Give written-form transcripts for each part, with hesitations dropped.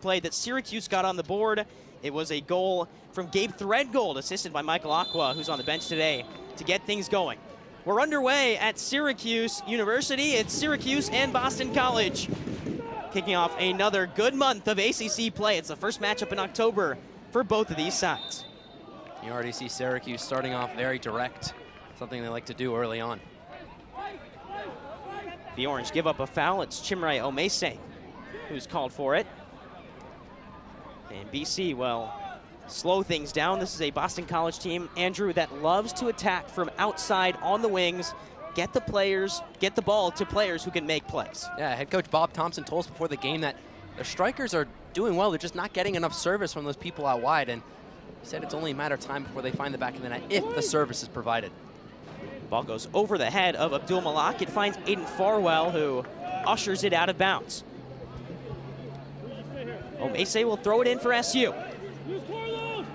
play that Syracuse got on the board. It was a goal from Gabe Threadgold, assisted by Michael Aqua, who's on the bench today, to get things going. We're underway at Syracuse University. It's Syracuse and Boston College, kicking off another good month of ACC play. It's the first matchup in October for both of these sides. You already see Syracuse starting off very direct, something they like to do early on. The Orange give up a foul. It's Chimere Omese who's called for it. And BC, well, slow things down. This is a Boston College team, Andrew, that loves to attack from outside on the wings, get the ball to players who can make plays. Yeah, head coach Bob Thompson told us before the game that their strikers are doing well. They're just not getting enough service from those people out wide. And he said it's only a matter of time before they find the back of the net if the service is provided. Ball goes over the head of Abdul Malak. It finds Aiden Farwell, who ushers it out of bounds. Omese will throw it in for SU. And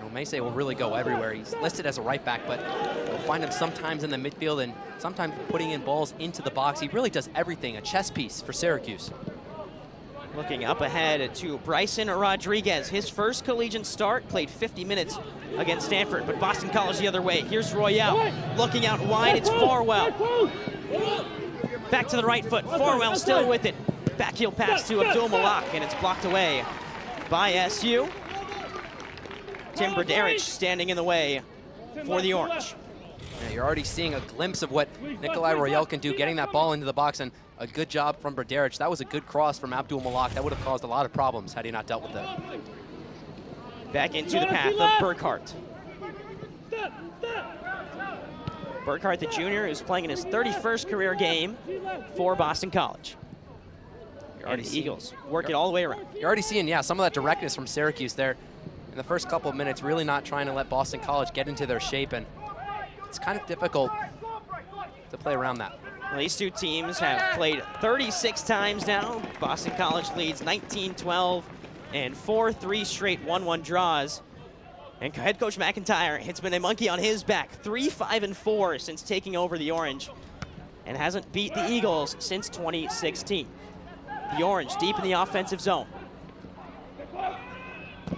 Omese will really go everywhere. He's listed as a right back, but you'll find him sometimes in the midfield and sometimes putting in balls into the box. He really does everything, a chess piece for Syracuse. Looking up ahead to Bryson Rodriguez. His first collegiate start, played 50 minutes against Stanford, but Boston College the other way. Here's Royale looking out wide. It's Farwell. Back to the right foot. Farwell still with it. Backheel pass to Abdul Malak, and it's blocked away by SU. Tim Brederich standing in the way for the Orange. Yeah, you're already seeing a glimpse of what Nikolai Royale can do, getting that ball into the box, and a good job from Brederich. That was a good cross from Abdul Malak. That would have caused a lot of problems had he not dealt with it. Back into the path of Burkhart. Burkhart, the junior, is playing in his 31st career game for Boston College. And the Eagles work it all the way around. You're already seeing, yeah, some of that directness from Syracuse there in the first couple of minutes, really not trying to let Boston College get into their shape, and it's kind of difficult to play around that. Well, these two teams have played 36 times now. Boston College leads 19-12 and 4 straight 1-1 draws. And head coach McIntyre, it's been a monkey on his back. 3-5-4 since taking over the Orange, and hasn't beat the Eagles since 2016. The Orange deep in the offensive zone.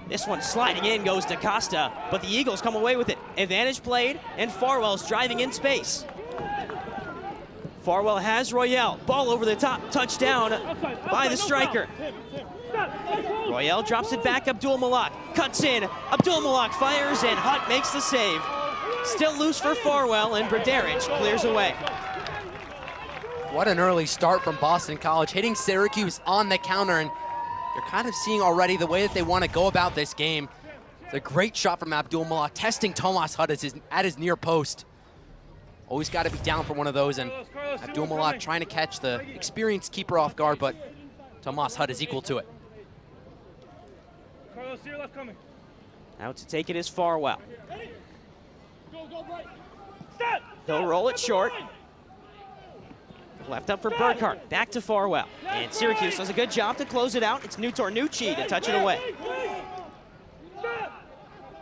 This one sliding in goes to Costa, but the Eagles come away with it. Advantage played, and Farwell's driving in space. Farwell has Royale. Ball over the top, touchdown by the striker. Royale drops it back, Abdul Malak cuts in. Abdul Malak fires, and Hutt makes the save. Still loose for Farwell, and Brederich clears away. What an early start from Boston College, hitting Syracuse on the counter, and you're kind of seeing already the way that they want to go about this game. It's a great shot from Abdul Malak, testing Tomas Hutt at his near post. Always got to be down for one of those, and Abdul Malak trying to catch the experienced keeper off guard, but Tomas Hutt is equal to it. Out to take it is Farwell. He'll roll it short. Left up for Burkhart, back to Farwell. And Syracuse does a good job to close it out. It's Nutornucci to touch it away.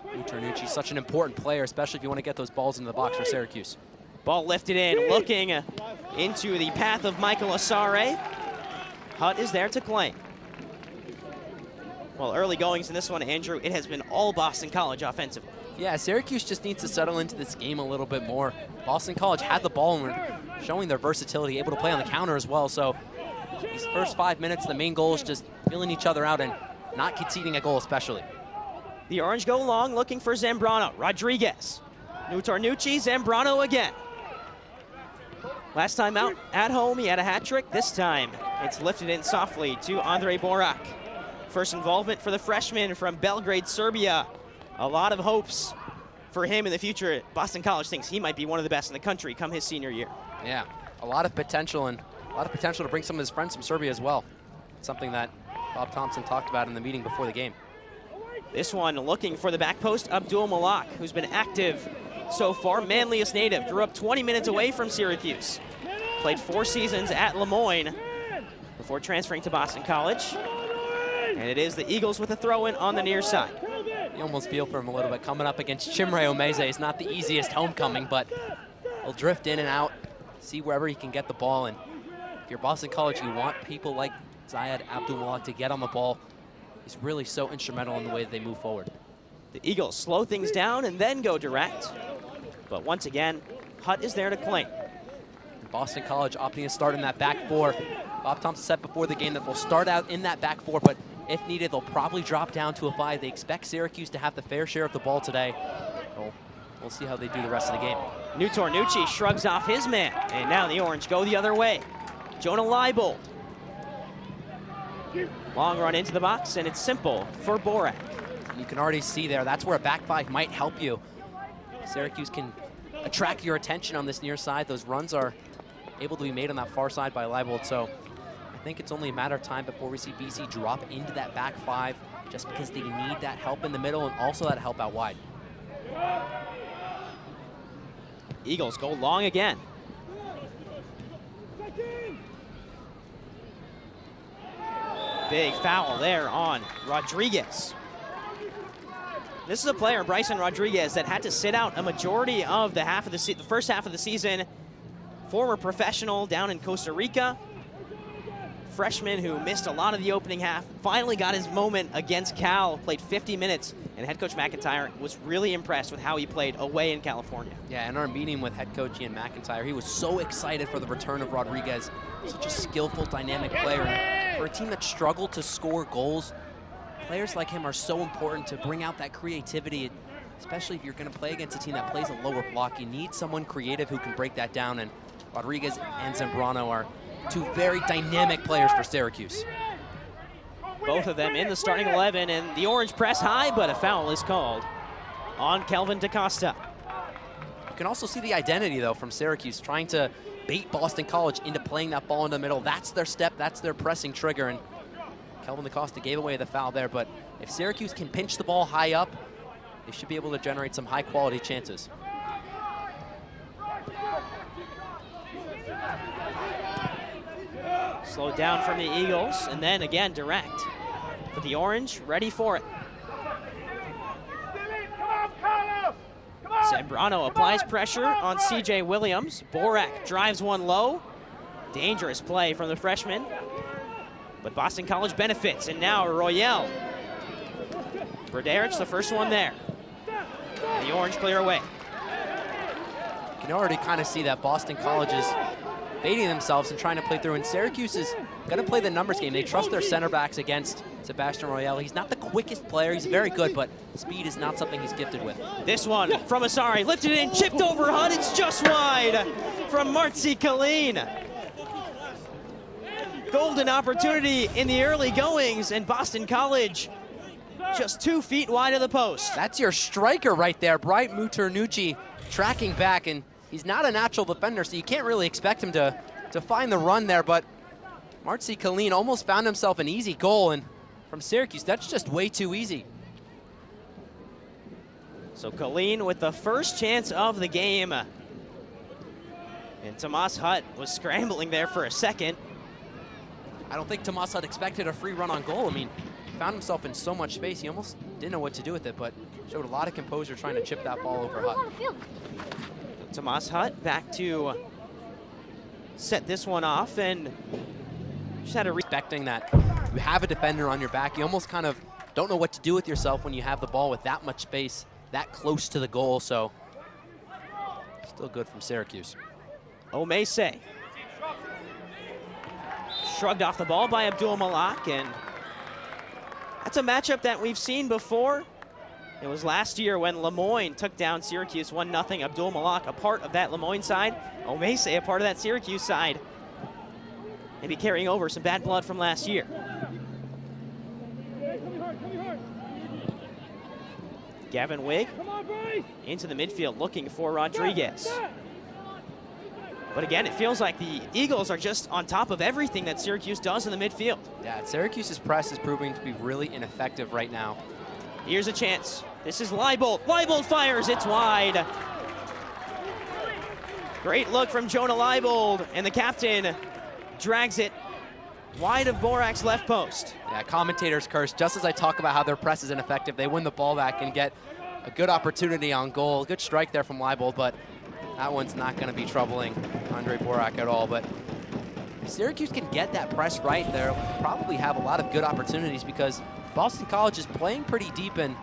Nutornucci, such an important player, especially if you want to get those balls into the box for Syracuse. Ball lifted in, looking into the path of Michael Asare. Hutt is there to claim. Well, early goings in this one, Andrew, it has been all Boston College offensively. Yeah, Syracuse just needs to settle into this game a little bit more. Boston College had the ball and were showing their versatility, able to play on the counter as well. So these first 5 minutes, the main goal is just feeling each other out and not conceding a goal especially. The Orange go long, looking for Zambrano. Rodriguez. Nutornucci, Zambrano again. Last time out at home, he had a hat trick. This time, it's lifted in softly to Andre Borak. First involvement for the freshman from Belgrade, Serbia. A lot of hopes for him in the future. Boston College thinks he might be one of the best in the country come his senior year. Yeah, a lot of potential, and a lot of potential to bring some of his friends from Serbia as well. It's something that Bob Thompson talked about in the meeting before the game. This one looking for the back post, Abdul Malak, who's been active so far. Manlius native, grew up 20 minutes away from Syracuse. Played 4 seasons at Lemoyne before transferring to Boston College. And it is the Eagles with a throw-in on the near side. You almost feel for him a little bit. Coming up against Chimere Omese is not the easiest homecoming, but he'll drift in and out, see wherever he can get the ball. And if you're Boston College, you want people like Zayed Abdul-Malak to get on the ball is really so instrumental in the way that they move forward. The Eagles slow things down and then go direct. But once again, Hutt is there to claim. Boston College opting to start in that back four. Bob Thompson said before the game that they'll start out in that back four, but if needed, they'll probably drop down to a 5. They expect Syracuse to have the fair share of the ball today. We'll see how they do the rest of the game. Nutornucci shrugs off his man, and now the Orange go the other way. Jonah Leibold. Long run into the box, and it's simple for Borak. You can already see there, that's where a back 5 might help you. Syracuse can attract your attention on this near side. Those runs are able to be made on that far side by Leibold, so I think it's only a matter of time before we see BC drop into that back 5 just because they need that help in the middle and also that help out wide. Eagles go long again. Big foul there on Rodriguez. This is a player, Bryson Rodriguez, that had to sit out a majority of the first half of the season. Former professional down in Costa Rica. Freshman who missed a lot of the opening half. Finally got his moment against Cal. Played 50 minutes, and head coach McIntyre was really impressed with how he played away in California. Yeah, in our meeting with head coach Ian McIntyre, he was so excited for the return of Rodriguez. Such a skillful, dynamic player. And for a team that struggled to score goals, players like him are so important to bring out that creativity, especially if you're going to play against a team that plays a lower block. You need someone creative who can break that down, and Rodriguez and Zambrano are two very dynamic players for Syracuse. Both of them in the starting 11, and the Orange press high, but a foul is called on Kelvin DaCosta. You can also see the identity, though, from Syracuse, trying to bait Boston College into playing that ball in the middle. That's their step, that's their pressing trigger, and Kelvin DaCosta gave away the foul there, but if Syracuse can pinch the ball high up, they should be able to generate some high-quality chances. Slowed down from the Eagles, and then again direct. But the Orange ready for it. Zambrano applies pressure on C.J. Williams. Borak drives one low. Dangerous play from the freshman. But Boston College benefits, and now Royale. Berdaric, the first one there. And the Orange clear away. You can already kind of see that Boston College is baiting themselves and trying to play through, and Syracuse is going to play the numbers game. They trust their center backs against Sebastian Royale. He's not the quickest player. He's very good, but speed is not something he's gifted with. This one from Asari, lifted in, chipped over Hutt. It's just wide from Martzi Colleen. Golden opportunity in the early goings, and Boston College just 2 feet wide of the post. That's your striker right there, Bright Muternucci, tracking back, and he's not a natural defender, so you can't really expect him to find the run there, but Martzi Colleen almost found himself an easy goal, and from Syracuse, that's just way too easy. So Colleen with the first chance of the game. And Tomas Hutt was scrambling there for a second. I don't think Tomas Hutt expected a free run on goal. I mean, he found himself in so much space, he almost didn't know what to do with it, but showed a lot of composure trying to chip that ball over Hutt. Tomas Hutt back to set this one off, and just had a respecting that you have a defender on your back. You almost kind of don't know what to do with yourself when you have the ball with that much space, that close to the goal, so still good from Syracuse. Omese shrugged off the ball by Abdul-Malak, and that's a matchup that we've seen before. It was last year when Lemoyne took down Syracuse 1-0. Abdul-Malak, a part of that Lemoyne side. Omese, a part of that Syracuse side. Maybe carrying over some bad blood from last year. Gavin Wigg into the midfield looking for Rodriguez. But again, it feels like the Eagles are just on top of everything that Syracuse does in the midfield. Yeah, Syracuse's press is proving to be really ineffective right now. Here's a chance. This is Leibold. Leibold fires, it's wide. Great look from Jonah Leibold, and the captain drags it wide of Borak's left post. Yeah, commentators curse. Just as I talk about how their press is ineffective, they win the ball back and get a good opportunity on goal. Good strike there from Leibold, but that one's not going to be troubling Andre Borak at all. But if Syracuse can get that press right, they'll probably have a lot of good opportunities because Boston College is playing pretty deep, and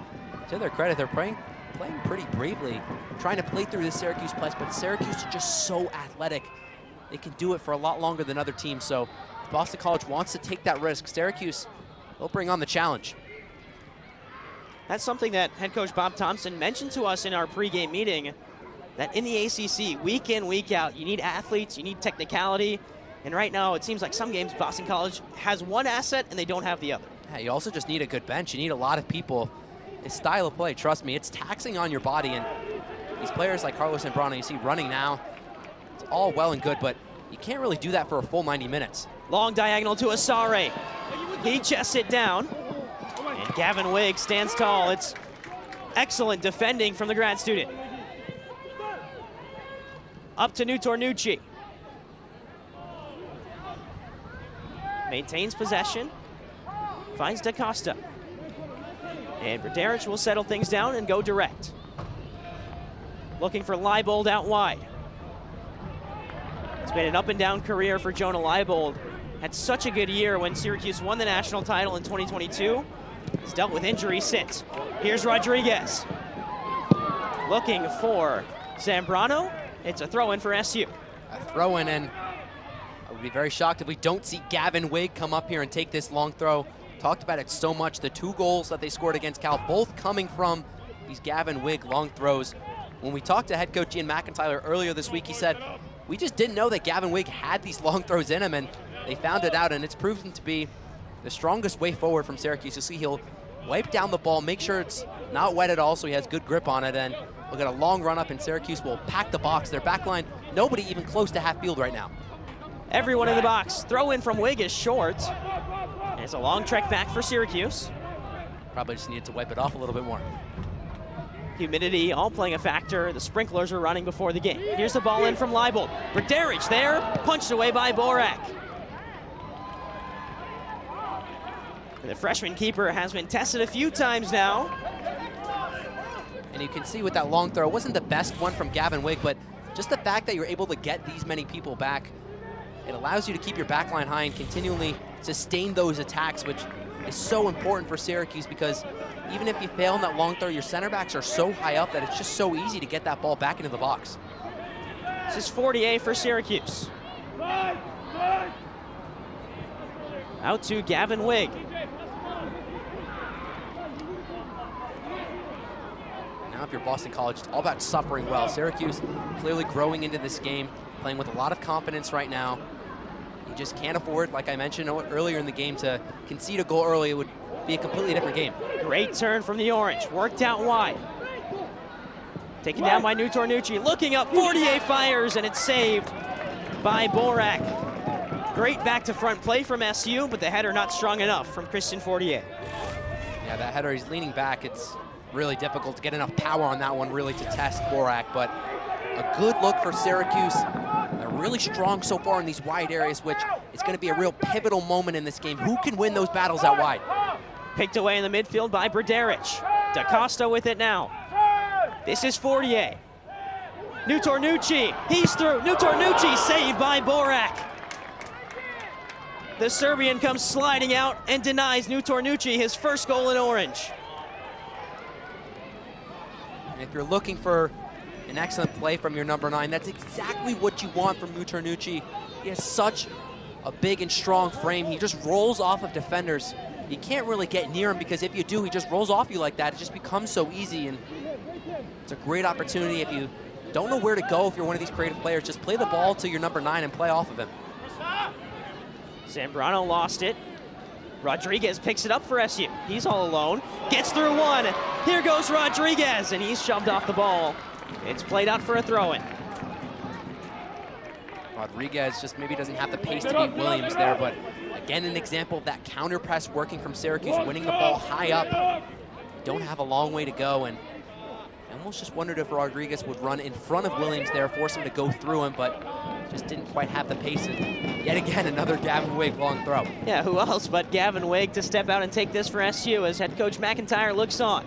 to their credit, they're playing pretty bravely, trying to play through this Syracuse press, but Syracuse is just so athletic. They can do it for a lot longer than other teams, so if Boston College wants to take that risk, Syracuse will bring on the challenge. That's something that head coach Bob Thompson mentioned to us in our pregame meeting, that in the ACC, week in, week out, you need athletes, you need technicality, and right now it seems like some games Boston College has one asset and they don't have the other. Yeah, you also just need a good bench. You need a lot of people. His style of play, trust me, it's taxing on your body, and these players like Carlos Zambrano, you see running now, it's all well and good, but you can't really do that for a full 90 minutes. Long diagonal to Asare. He chests it down, and Gavin Wigg stands tall. It's excellent defending from the grad student. Up to Nutornucci. Maintains possession. Finds DaCosta. And Broderick will settle things down and go direct. Looking for Leibold out wide. It's been an up and down career for Jonah Leibold. Had such a good year when Syracuse won the national title in 2022. He's dealt with injuries since. Here's Rodriguez. Looking for Zambrano. It's a throw-in for SU. A throw-in, and I would be very shocked if we don't see Gavin Wigg come up here and take this long throw. Talked about it so much. The 2 goals that they scored against Cal, both coming from these Gavin Wigg long throws. When we talked to head coach Ian McIntyre earlier this week, he said, we just didn't know that Gavin Wigg had these long throws in him, and they found it out, and it's proven to be the strongest way forward from Syracuse. You'll see he'll wipe down the ball, make sure it's not wet at all so he has good grip on it, and we'll get a long run up, and Syracuse will pack the box. Their back line, nobody even close to half field right now. Everyone in the box. Throw in from Wigg is short. And it's a long trek back for Syracuse. Probably just needed to wipe it off a little bit more. Humidity all playing a factor. The sprinklers are running before the game. Here's the ball in from Leibold. Broderick there, punched away by Borak. The freshman keeper has been tested a few times now. And you can see with that long throw, it wasn't the best one from Gavin Wigg, but just the fact that you're able to get these many people back, it allows you to keep your back line high and continually sustain those attacks, which is so important for Syracuse because even if you fail in that long throw, your center backs are so high up that it's just so easy to get that ball back into the box. This is 48 for Syracuse. Out to Gavin Wigg. Now if you're Boston College, it's all about suffering well. Syracuse clearly growing into this game, playing with a lot of confidence right now. You just can't afford, like I mentioned earlier in the game, to concede a goal early. It would be a completely different game. Great turn from the Orange, worked out wide. Taken down by Nutornucci, looking up, 48 fires, and it's saved by Borak. Great back to front play from SU, but the header not strong enough from Christian Fortier. Yeah, that header, he's leaning back. It's really difficult to get enough power on that one really to test Borak, but a good look for Syracuse. They're really strong so far in these wide areas, which is going to be a real pivotal moment in this game. Who can win those battles out wide? Picked away in the midfield by Broderick. DaCosta with it now. This is Fortier. Nutornucci, he's through. Nutornucci saved by Borak. The Serbian comes sliding out and denies Nutornucci his first goal in Orange. And if you're looking for an excellent play from your number 9, that's exactly what you want from Nutornucci. He has such a big and strong frame. He just rolls off of defenders. You can't really get near him because if you do, he just rolls off you like that. It just becomes so easy, and it's a great opportunity. If you don't know where to go, if you're one of these creative players, just play the ball to your number 9 and play off of him. Zambrano lost it. Rodriguez picks it up for SU. He's all alone. Gets through one. Here goes Rodriguez, and he's shoved off the ball. It's played out for a throw-in. Rodriguez just maybe doesn't have the pace to beat Williams there, but again, an example of that counter press working from Syracuse, winning the ball high up. Don't have a long way to go, and I almost just wondered if Rodriguez would run in front of Williams there, force him to go through him, but just didn't quite have the pace. And yet again, another Gavin Wigg long throw. Yeah, who else but Gavin Wigg to step out and take this for SU as head coach McIntyre looks on.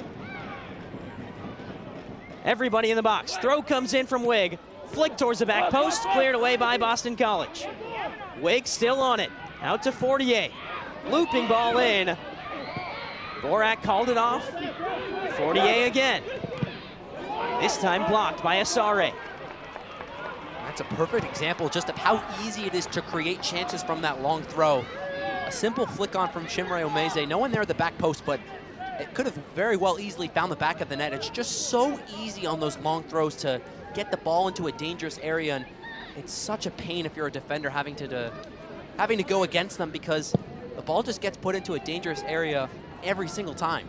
Everybody in the box. Throw comes in from Wigg. Flick towards the back post, cleared away by Boston College. Wig still on it. Out to Fortier. Looping ball in. Borak called it off. Fortier again. This time blocked by Asare. That's a perfect example just of how easy it is to create chances from that long throw. A simple flick on from Chimere Omeze. No one there at the back post, but it could have very well easily found the back of the net. It's just so easy on those long throws to get the ball into a dangerous area, and it's such a pain if you're a defender having to go against them because the ball just gets put into a dangerous area every single time.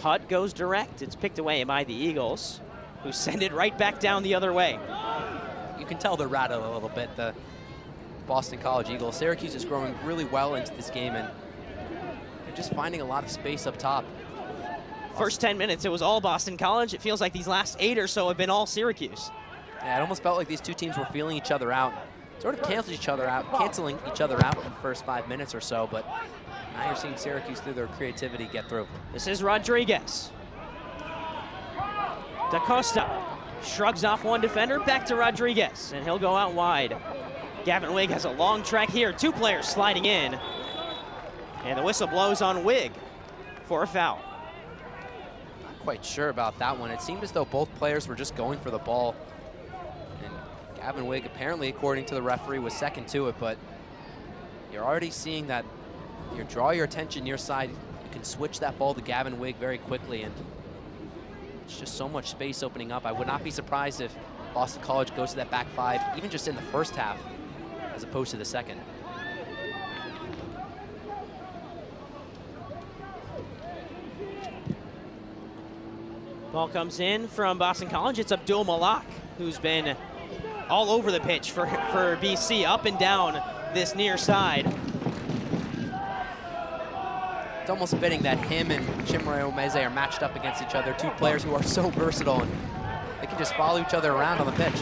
Hutt goes direct. It's picked away by the Eagles, who send it right back down the other way. You can tell they're rattled a little bit, the Boston College Eagles. Syracuse is growing really well into this game, and they're just finding a lot of space up top. First 10 minutes, it was all Boston College. It feels like these last 8 or so have been all Syracuse. Yeah, it almost felt like these two teams were feeling each other out, sort of canceling each other out in the first 5 minutes or so, but now you're seeing Syracuse through their creativity get through. This is Rodriguez. Da Costa shrugs off one defender, back to Rodriguez, and he'll go out wide. Gavin Wig has a long track here. 2 players sliding in, and the whistle blows on Wig for a foul. Not quite sure about that one. It seemed as though both players were just going for the ball, and Gavin Wig, apparently, according to the referee, was second to it, but you're already seeing that if you draw your attention near side, you can switch that ball to Gavin Wig very quickly, and it's just so much space opening up. I would not be surprised if Boston College goes to that back 5, even just in the first half, as opposed to the second. Ball comes in from Boston College. It's Abdul Malak, who's been all over the pitch for BC, up and down this near side. It's almost fitting that him and Chimere Omeze are matched up against each other, 2 players who are so versatile, and they can just follow each other around on the pitch.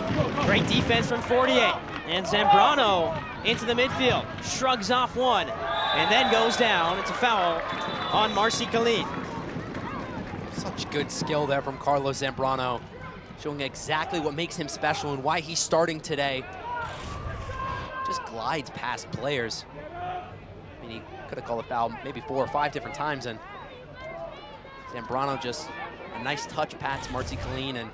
Great defense from Fortier, and Zambrano into the midfield, shrugs off one, and then goes down. It's a foul on Marcy Kalin. Such good skill there from Carlos Zambrano, showing exactly what makes him special and why he's starting today. Just glides past players. I mean, he could have called a foul maybe 4 or 5 different times, and Zambrano just a nice touch past Marcy Kalin, and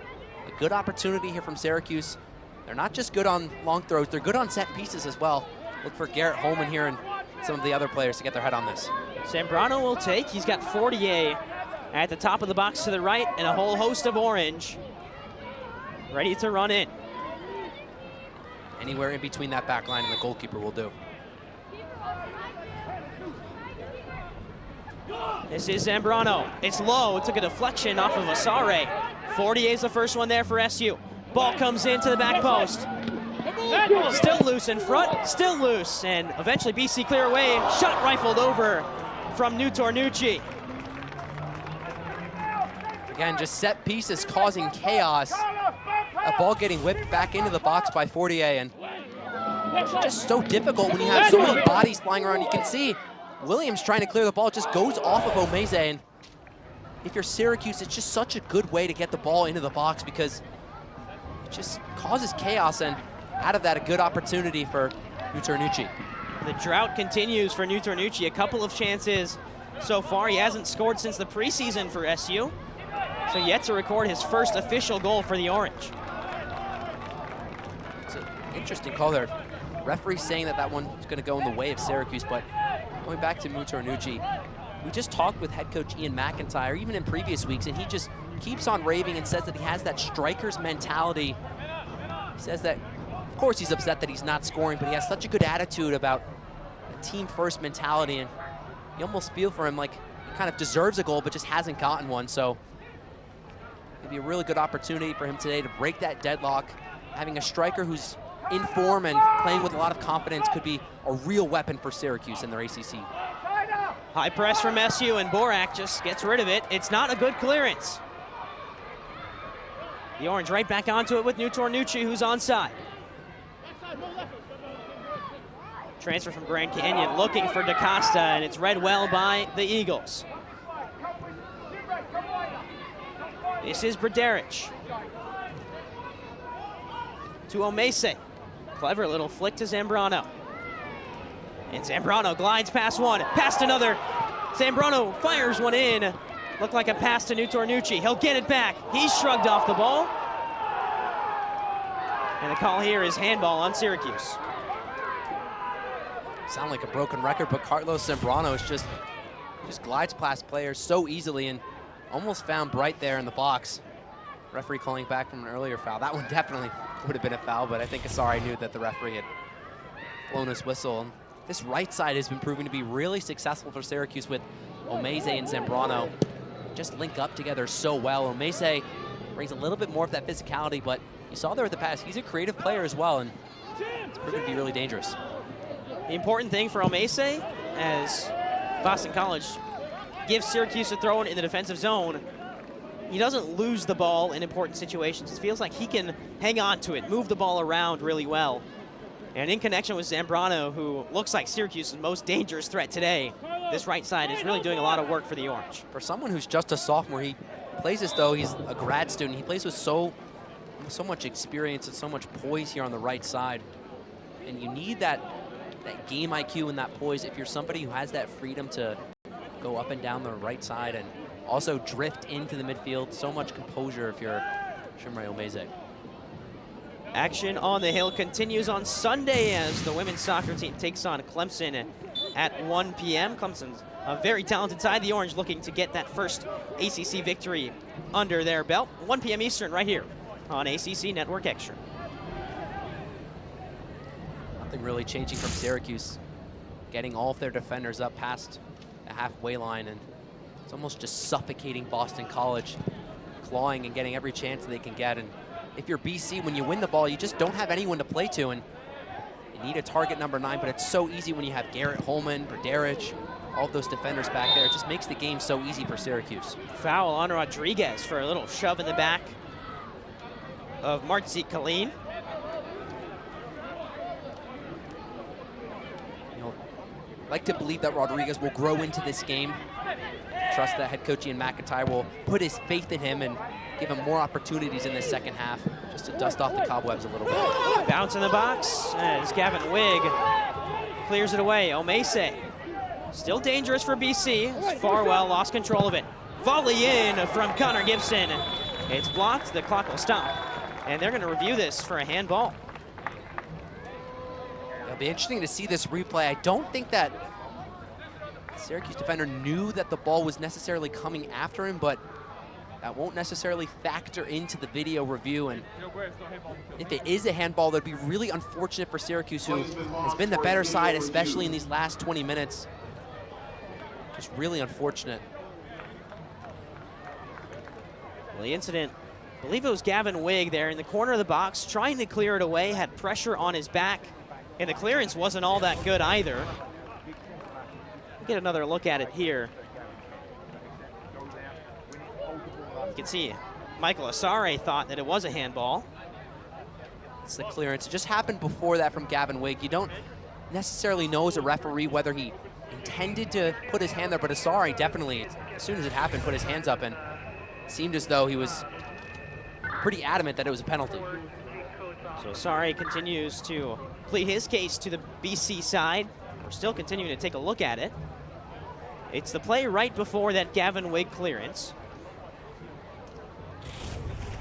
a good opportunity here from Syracuse. They're not just good on long throws, they're good on set pieces as well. Look for Garrett Holman here and some of the other players to get their head on this. Zambrano will take. He's got Fortier at the top of the box to the right and a whole host of Orange ready to run in. Anywhere in between that back line and the goalkeeper will do. This is Zambrano. It's low. It took a deflection off of Asare. Fortier's the first one there for SU. Ball comes into the back post. Still loose in front, still loose, and eventually BC clear away. Shot rifled over from Nutornucci. Again, just set pieces causing chaos. A ball getting whipped back into the box by Fortier, and it's just so difficult when you have so many bodies flying around. You can see Williams trying to clear the ball, it just goes off of Omeze, and if you're Syracuse, it's just such a good way to get the ball into the box because it just causes chaos, and out of that, a good opportunity for Nutornucci. The drought continues for Nutornucci. A couple of chances so far. He hasn't scored since the preseason for SU, so yet to record his first official goal for the Orange. It's an interesting call there. Referee saying that that one's going to go in the way of Syracuse, but going back to Nutornucci, we just talked with head coach Ian McIntyre, even in previous weeks, and he just keeps on raving and says that he has that striker's mentality. He says that, of course, he's upset that he's not scoring, but he has such a good attitude about a team-first mentality, and you almost feel for him like he kind of deserves a goal, but just hasn't gotten one. So it'd be a really good opportunity for him today to break that deadlock. Having a striker who's in form and playing with a lot of confidence could be a real weapon for Syracuse in their ACC. High press from SU, and Borak just gets rid of it. It's not a good clearance. The Orange right back onto it with Nutornucci, who's onside. Transfer from Grand Canyon, looking for Da Costa, and it's read well by the Eagles. This is Brdaric. To Omeze. Clever little flick to Zambrano. And Zambrano glides past one, past another. Zambrano fires one in. Looked like a pass to Nutornucci. He'll get it back. He's shrugged off the ball. And the call here is handball on Syracuse. Sound like a broken record, but Carlos Zambrano is just glides past players so easily and almost found Bright there in the box. Referee calling back from an earlier foul. That one definitely would have been a foul, but I think Asare knew that the referee had blown his whistle. And this right side has been proving to be really successful for Syracuse with Omeze and Zambrano. Just link up together so well. Omeze brings a little bit more of that physicality, but you saw there with the pass, he's a creative player as well, and it's proving to be really dangerous. The important thing for Omeze, as Boston College gives Syracuse a throw in the defensive zone, he doesn't lose the ball in important situations. It feels like he can hang on to it, move the ball around really well. And in connection with Zambrano, who looks like Syracuse's most dangerous threat today, this right side is really doing a lot of work for the Orange. For someone who's just a sophomore, he plays as though he's a grad student. He plays with so much experience and so much poise here on the right side. And you need that game IQ and that poise if you're somebody who has that freedom to go up and down the right side and also drift into the midfield. So much composure if you're Shimrei Omeze. Action on the Hill continues on Sunday as the women's soccer team takes on Clemson at 1 p.m. Clemson's a very talented side. The Orange looking to get that first ACC victory under their belt. 1 p.m. Eastern right here on ACC Network Extra. Nothing really changing from Syracuse. Getting all of their defenders up past the halfway line, and it's almost just suffocating Boston College, clawing and getting every chance they can get. And if you're BC, when you win the ball, you just don't have anyone to play to, and you need a target number 9, but it's so easy when you have Garrett Holman, Berderich, all of those defenders back there. It just makes the game so easy for Syracuse. Foul on Rodriguez for a little shove in the back of Martzi Kalin. I'd like to believe that Rodriguez will grow into this game. Trust that head coach Ian McIntyre will put his faith in him and give him more opportunities in the second half just to dust off the cobwebs a little bit. Bounce in the box as Gavin Wigg clears it away. Omeze still dangerous for BC. Farwell lost control of it. Volley in from Connor Gibson. It's blocked. The clock will stop. And they're going to review this for a handball. It'll be interesting to see this replay. I don't think that Syracuse defender knew that the ball was necessarily coming after him, but that won't necessarily factor into the video review. And if it is a handball, that'd be really unfortunate for Syracuse, who has been the better side, especially in these last 20 minutes. Just really unfortunate. Well, the incident, I believe it was Gavin Wigg there in the corner of the box, trying to clear it away, had pressure on his back, and the clearance wasn't all that good either. Get another look at it here. You can see Michael Asare thought that it was a handball. It's the clearance. It just happened before that from Gavin Wigg. You don't necessarily know as a referee whether he intended to put his hand there, but Asare definitely, as soon as it happened, put his hands up, and it seemed as though he was pretty adamant that it was a penalty. So Asare continues to plead his case to the BC side. We're still continuing to take a look at it. It's the play right before that Gavin Wigg clearance,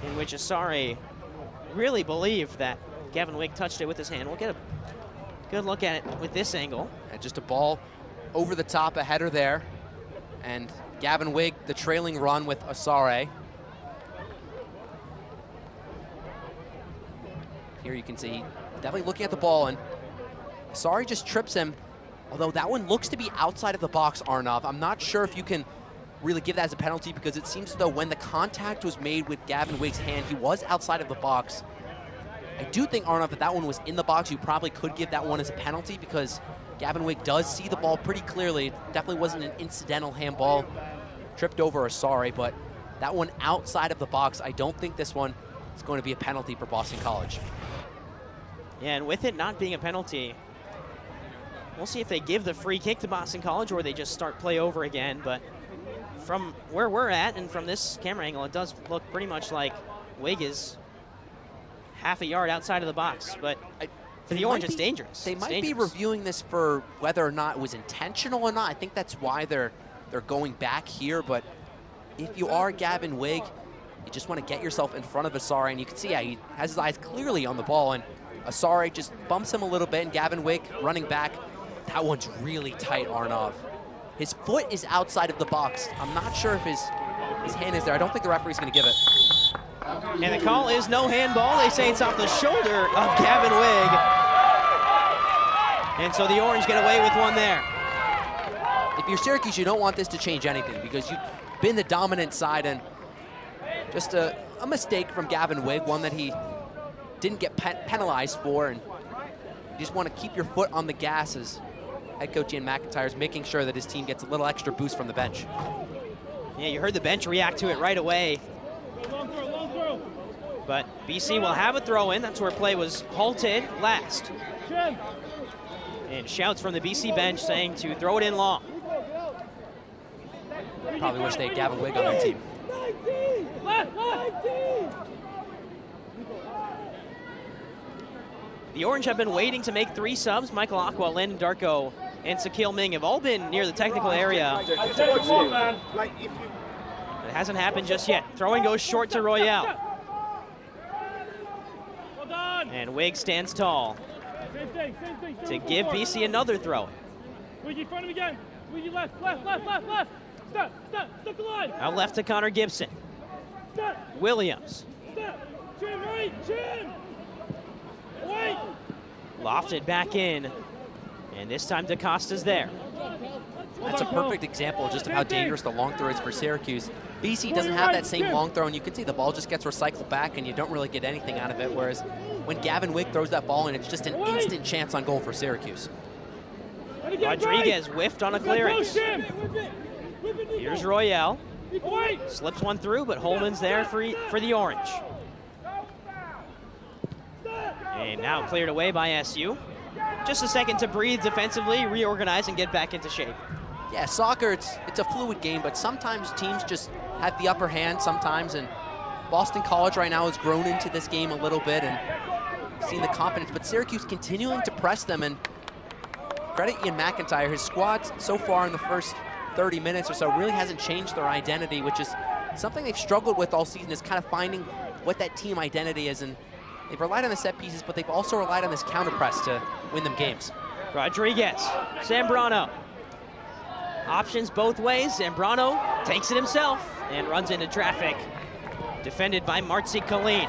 in which Asare really believed that Gavin Wigg touched it with his hand. We'll get a good look at it with this angle. And just a ball over the top, a header there. And Gavin Wigg, the trailing run with Asare. Here you can see, definitely looking at the ball, and Asare just trips him. Although that one looks to be outside of the box, Arnav. I'm not sure if you can really give that as a penalty, because it seems as though when the contact was made with Gavin Wigg's hand, he was outside of the box. I do think, Arnav, that one was in the box. You probably could give that one as a penalty because Gavin Wigg does see the ball pretty clearly. It definitely wasn't an incidental handball. Tripped over Asare, but that one outside of the box, I don't think this one is going to be a penalty for Boston College. Yeah, and with it not being a penalty, we'll see if they give the free kick to Boston College or they just start play over again. But from where we're at and from this camera angle, it does look pretty much like Wigg is half a yard outside of the box. But For the Orange, it's dangerous. They might be reviewing this for whether or not it was intentional or not. I think that's why they're going back here. But if you are Gavin Wigg, you just want to get yourself in front of Asare, and you can see, yeah, he has his eyes clearly on the ball, and Asare just bumps him a little bit, and Gavin Wigg running back. That one's really tight, Arnav. His foot is outside of the box. I'm not sure if his hand is there. I don't think the referee's going to give it. And the call is no handball. They say it's off the shoulder of Gavin Wigg. And so the Orange get away with one there. If you're Syracuse, you don't want this to change anything because you've been the dominant side, and just a mistake from Gavin Wigg, one that he didn't get penalized for, and you just want to keep your foot on the gas as head coach Ian McIntyre is making sure that his team gets a little extra boost from the bench. Yeah, you heard the bench react to it right away. But BC will have a throw in. That's where play was halted last. And shouts from the BC bench saying to throw it in long. Probably wish they had Gavin Wigg on their team. The Orange have been waiting to make 3 subs. Michael Aqua, Landon Darko, and Sakil Ming have all been near the technical area. It hasn't happened just yet. Throwing goes short to Royale. And Wigg stands tall to give BC another throw. Out left to Connor Gibson. Williams. Lofted back in. And this time DaCosta's there. That's a perfect example just of how dangerous the long throw is for Syracuse. BC doesn't have that same long throw, and you can see the ball just gets recycled back and you don't really get anything out of it, whereas when Gavin Wigg throws that ball in, it's just an instant chance on goal for Syracuse. Rodriguez whiffed on a clearance. Here's Royale. Slips one through, but Holman's there for the Orange. And now cleared away by SU. Just a second to breathe defensively, reorganize, and get back into shape. Yeah, soccer, it's a fluid game, but sometimes teams just have the upper hand sometimes, and Boston College right now has grown into this game a little bit and seen the confidence, but Syracuse continuing to press them, and credit Ian McIntyre. His squad so far in the first 30 minutes or so really hasn't changed their identity, which is something they've struggled with all season, is kind of finding what that team identity is, and they've relied on the set pieces, but they've also relied on this counter press to win them games. Rodriguez, Zambrano. Options both ways. Zambrano takes it himself and runs into traffic. Defended by Martzi Colleen.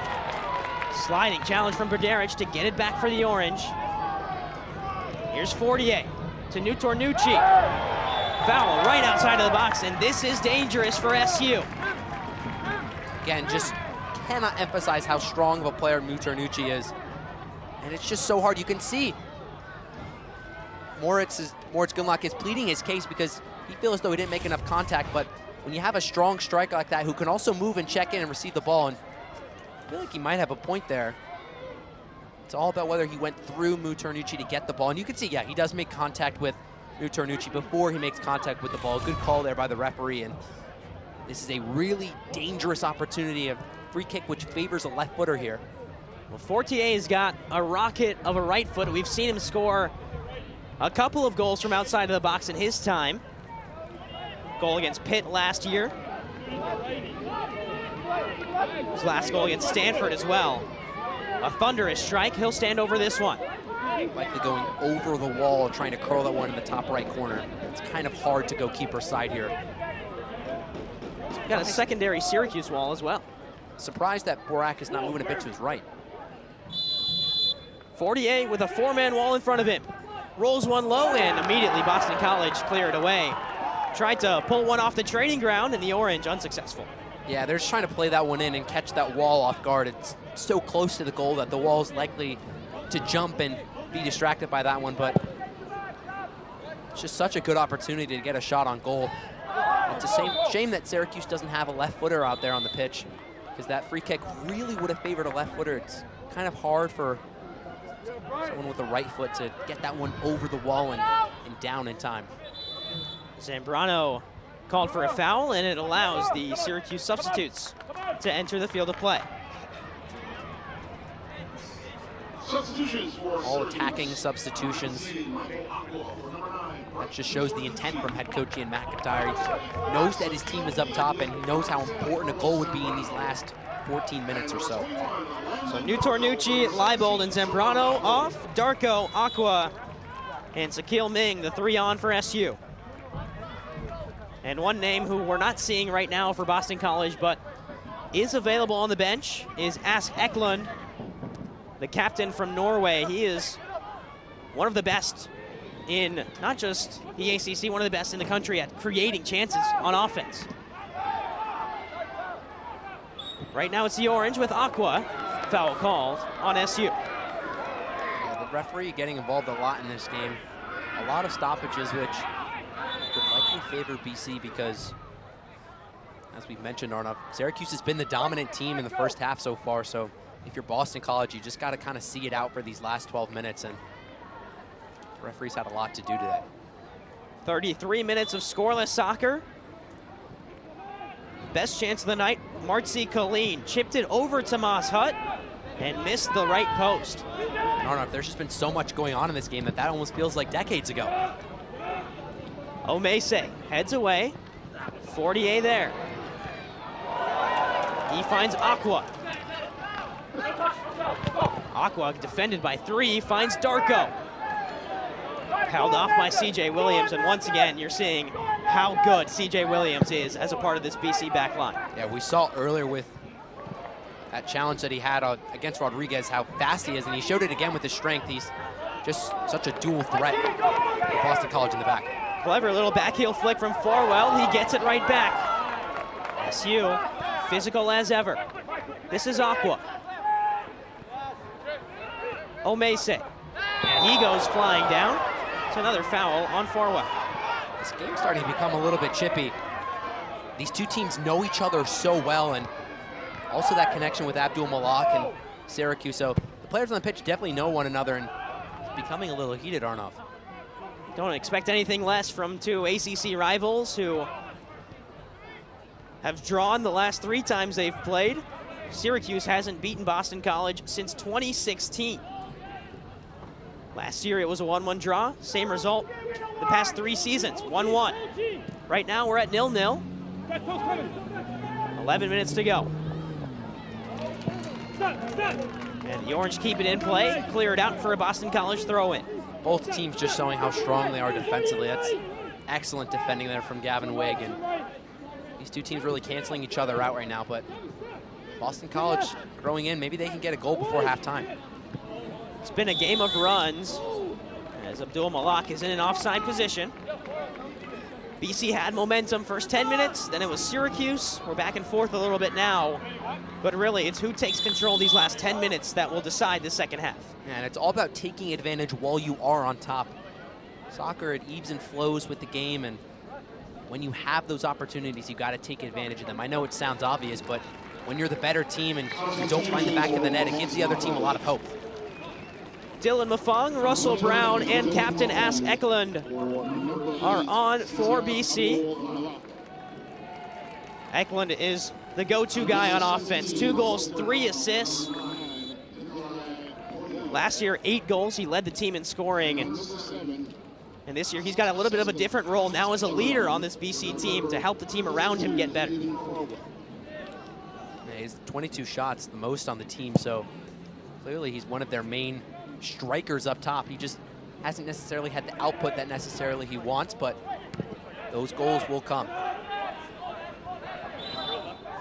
Sliding challenge from Berdaric to get it back for the Orange. Here's Fortier to Nutornucci. Foul right outside of the box, and this is dangerous for SU. Again, just cannot emphasize how strong of a player Nutornucci is. And it's just so hard. You can see Moritz Gunlock is pleading his case because he feels as though he didn't make enough contact, but when you have a strong striker like that who can also move and check in and receive the ball, and I feel like he might have a point there. It's all about whether he went through Nutornucci to get the ball. And you can see, yeah, he does make contact with Nutornucci before he makes contact with the ball. Good call there by the referee, and this is a really dangerous opportunity, a free kick which favors a left footer here. Well, Fortier's got a rocket of a right foot. We've seen him score a couple of goals from outside of the box in his time. Goal against Pitt last year. His last goal against Stanford as well. A thunderous strike. He'll stand over this one. Likely going over the wall, trying to curl that one in the top right corner. It's kind of hard to go keeper side here. Got a secondary Syracuse wall as well. Surprised that Borak is not moving a bit to his right. Fortier with a 4-man wall in front of him. Rolls one low, and immediately Boston College cleared away. Tried to pull one off the training ground, and the Orange unsuccessful. Yeah, they're just trying to play that one in and catch that wall off guard. It's so close to the goal that the wall's likely to jump and be distracted by that one, but it's just such a good opportunity to get a shot on goal. It's a shame that Syracuse doesn't have a left footer out there on the pitch, because that free kick really would have favored a left footer. It's kind of hard for someone with the right foot to get that one over the wall and down in time. Zambrano called for a foul, and it allows the Syracuse substitutes to enter the field of play. All attacking substitutions. That just shows the intent from head coach Ian McIntyre. He knows that his team is up top, and he knows how important a goal would be in these last 14 minutes or so. So New Tornucci, Leibold, and Zambrano off. Darko, Aqua, and Sakil Ming, the 3 on for SU. And one name who we're not seeing right now for Boston College, but is available on the bench, is Ask Eklund, the captain from Norway. He is one of the best in not just the ACC, one of the best in the country at creating chances on offense. Right now it's the Orange with Aqua. Foul called on SU. Yeah, the referee getting involved a lot in this game. A lot of stoppages, which would likely favor BC because, as we've mentioned, Arnav, Syracuse has been the dominant team in the first half so far. So if you're Boston College, you just got to kind of see it out for these last 12 minutes. And the referees had a lot to do to that. 33 minutes of scoreless soccer. Best chance of the night, Martzi Colleen chipped it over to Moss Hutt and missed the right post. Arnav, there's just been so much going on in this game that almost feels like decades ago. Omese heads away. Fortier there. He finds Aqua. Aqua defended by 3, finds Darko. Held off by CJ Williams, and once again, you're seeing how good CJ Williams is as a part of this BC back line. Yeah, we saw earlier with that challenge that he had against Rodriguez how fast he is, and he showed it again with his strength. He's just such a dual threat for Boston College in the back. Clever little backheel flick from Farwell. He gets it right back. SU, physical as ever. This is Aqua. Omese. And he goes flying down. It's another foul on Farwell. This game's starting to become a little bit chippy. These two teams know each other so well, and also that connection with Abdul Malak and Syracuse. So the players on the pitch definitely know one another, and it's becoming a little heated, Arnav. Don't expect anything less from two ACC rivals who have drawn the last 3 times they've played. Syracuse hasn't beaten Boston College since 2016. Last year it was a 1-1 draw, same result the past 3 seasons, 1-1. Right now we're at 0-0. 11 minutes to go. And the Orange keep it in play, clear it out for a Boston College throw-in. Both teams just showing how strong they are defensively. That's excellent defending there from Gavin Wigg, and these two teams really canceling each other out right now, but Boston College throwing in, maybe they can get a goal before halftime. It's been a game of runs as Abdul Malak is in an offside position. BC had momentum first 10 minutes, then it was Syracuse. We're back and forth a little bit now, but really it's who takes control these last 10 minutes that will decide the second half. And it's all about taking advantage while you are on top. Soccer, it ebbs and flows with the game, and when you have those opportunities, you got to take advantage of them. I know it sounds obvious, but when you're the better team and you don't find the back of the net, it gives the other team a lot of hope. Dylan Mafung, Russell Brown, and captain Ask Eklund are on for BC. Eklund is the go-to guy on offense. 2 goals, 3 assists. Last year, 8 goals. He led the team in scoring. And this year, he's got a little bit of a different role now as a leader on this BC team to help the team around him get better. Yeah, he's 22 shots, the most on the team, so clearly he's one of their main strikers up top. He just hasn't necessarily had the output that necessarily he wants, but those goals will come.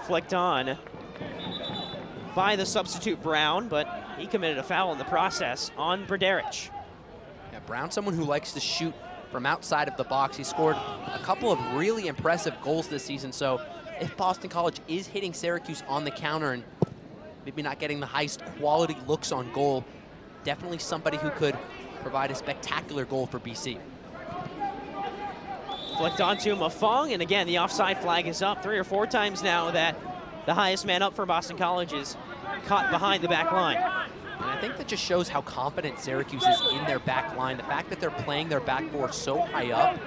Flicked on by the substitute Brown, but he committed a foul in the process on Brderich. Yeah, Brown, someone who likes to shoot from outside of the box. He scored a couple of really impressive goals this season, so if Boston College is hitting Syracuse on the counter and maybe not getting the highest quality looks on goal, definitely somebody who could provide a spectacular goal for BC. Flicked onto Mafung, and again, the offside flag is up 3 or 4 times now that the highest man up for Boston College is caught behind the back line. And I think that just shows how confident Syracuse is in their back line. The fact that they're playing their back four so high up,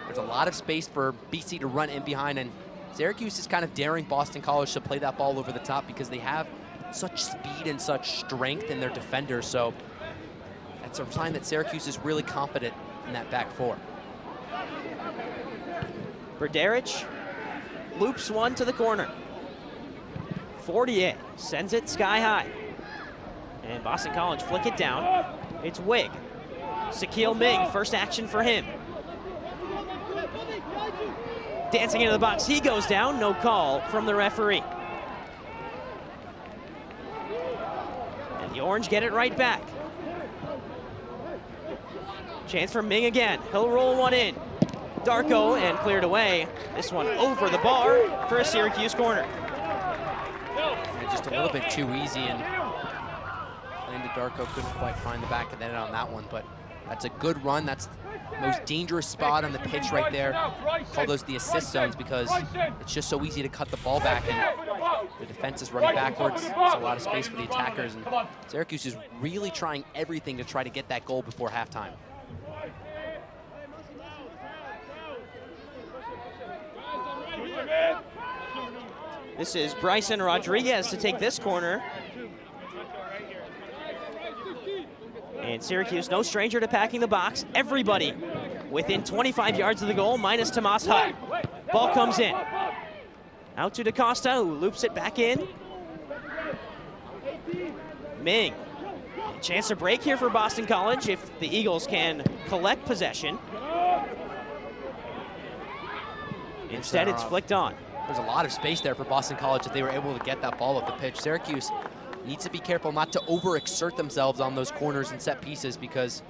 there's a lot of space for BC to run in behind, and Syracuse is kind of daring Boston College to play that ball over the top because they have such speed and such strength in their defenders. So that's a sign that Syracuse is really confident in that back four. Berdaric loops one to the corner. Fortier sends it sky high. And Boston College flick it down. It's Wig. Shaquille Ming, first action for him. Dancing into the box, he goes down, no call from the referee. And the Orange get it right back. Chance for Ming again, he'll roll one in. Darko and cleared away. This one over the bar for a Syracuse corner. And just a little bit too easy, and Landon Darko couldn't quite find the back of the net on that one, but that's a good run. That's the most dangerous spot on the pitch right there. Call those the assist zones because it's just so easy to cut the ball back, and the defense is running backwards. There's a lot of space for the attackers, and Syracuse is really trying everything to try to get that goal before halftime. This is Bryson Rodriguez to take this corner. And Syracuse, no stranger to packing the box. Everybody within 25 yards of the goal, minus Tomas Hutt. Ball comes in. Out to DaCosta, who loops it back in. Ming. Chance to break here for Boston College if the Eagles can collect possession. Instead, it's flicked on. There's a lot of space there for Boston College if they were able to get that ball up the pitch. Syracuse needs to be careful not to overexert themselves on those corners and set pieces because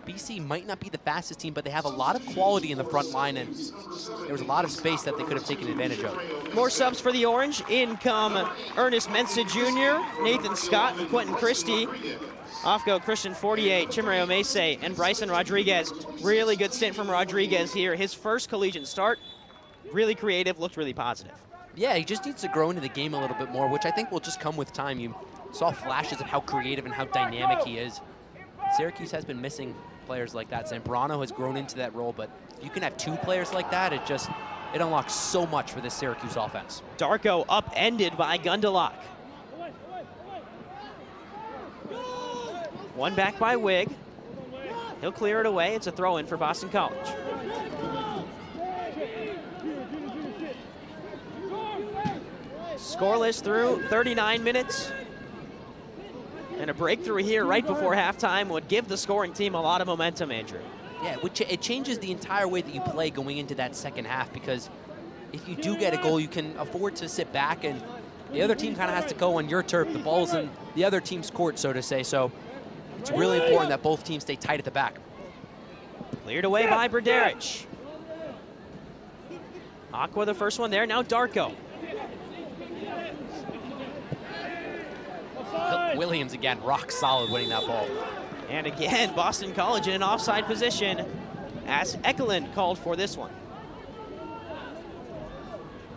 BC might not be the fastest team, but they have a lot of quality in the front line, and there was a lot of space that they could have taken advantage of. More subs for the Orange. In come Ernest Mensah Jr., Nathan Scott, and Quentin Christie. Off go Christian Fortier, Chimere Omese, and Bryson Rodriguez. Really good stint from Rodriguez here. His first collegiate start. Really creative, looked really positive. Yeah, he just needs to grow into the game a little bit more, which I think will just come with time. You saw flashes of how creative and how dynamic he is. Syracuse has been missing players like that. Zambrano has grown into that role, but if you can have two players like that, it unlocks so much for this Syracuse offense. Darko upended by Gundelach. One back by Wig. He'll clear it away. It's a throw-in for Boston College. Scoreless through 39 minutes. And a breakthrough here right before halftime would give the scoring team a lot of momentum, Andrew. Yeah, it changes the entire way that you play going into that second half, because if you do get a goal, you can afford to sit back, and the other team kind of has to go on your turf. The ball's in the other team's court, so to say. So it's really important that both teams stay tight at the back. Cleared away by Berdaric. Aqua the first one there, now Darko. Williams again, rock solid winning that ball. And again, Boston College in an offside position as Ekelund called for this one.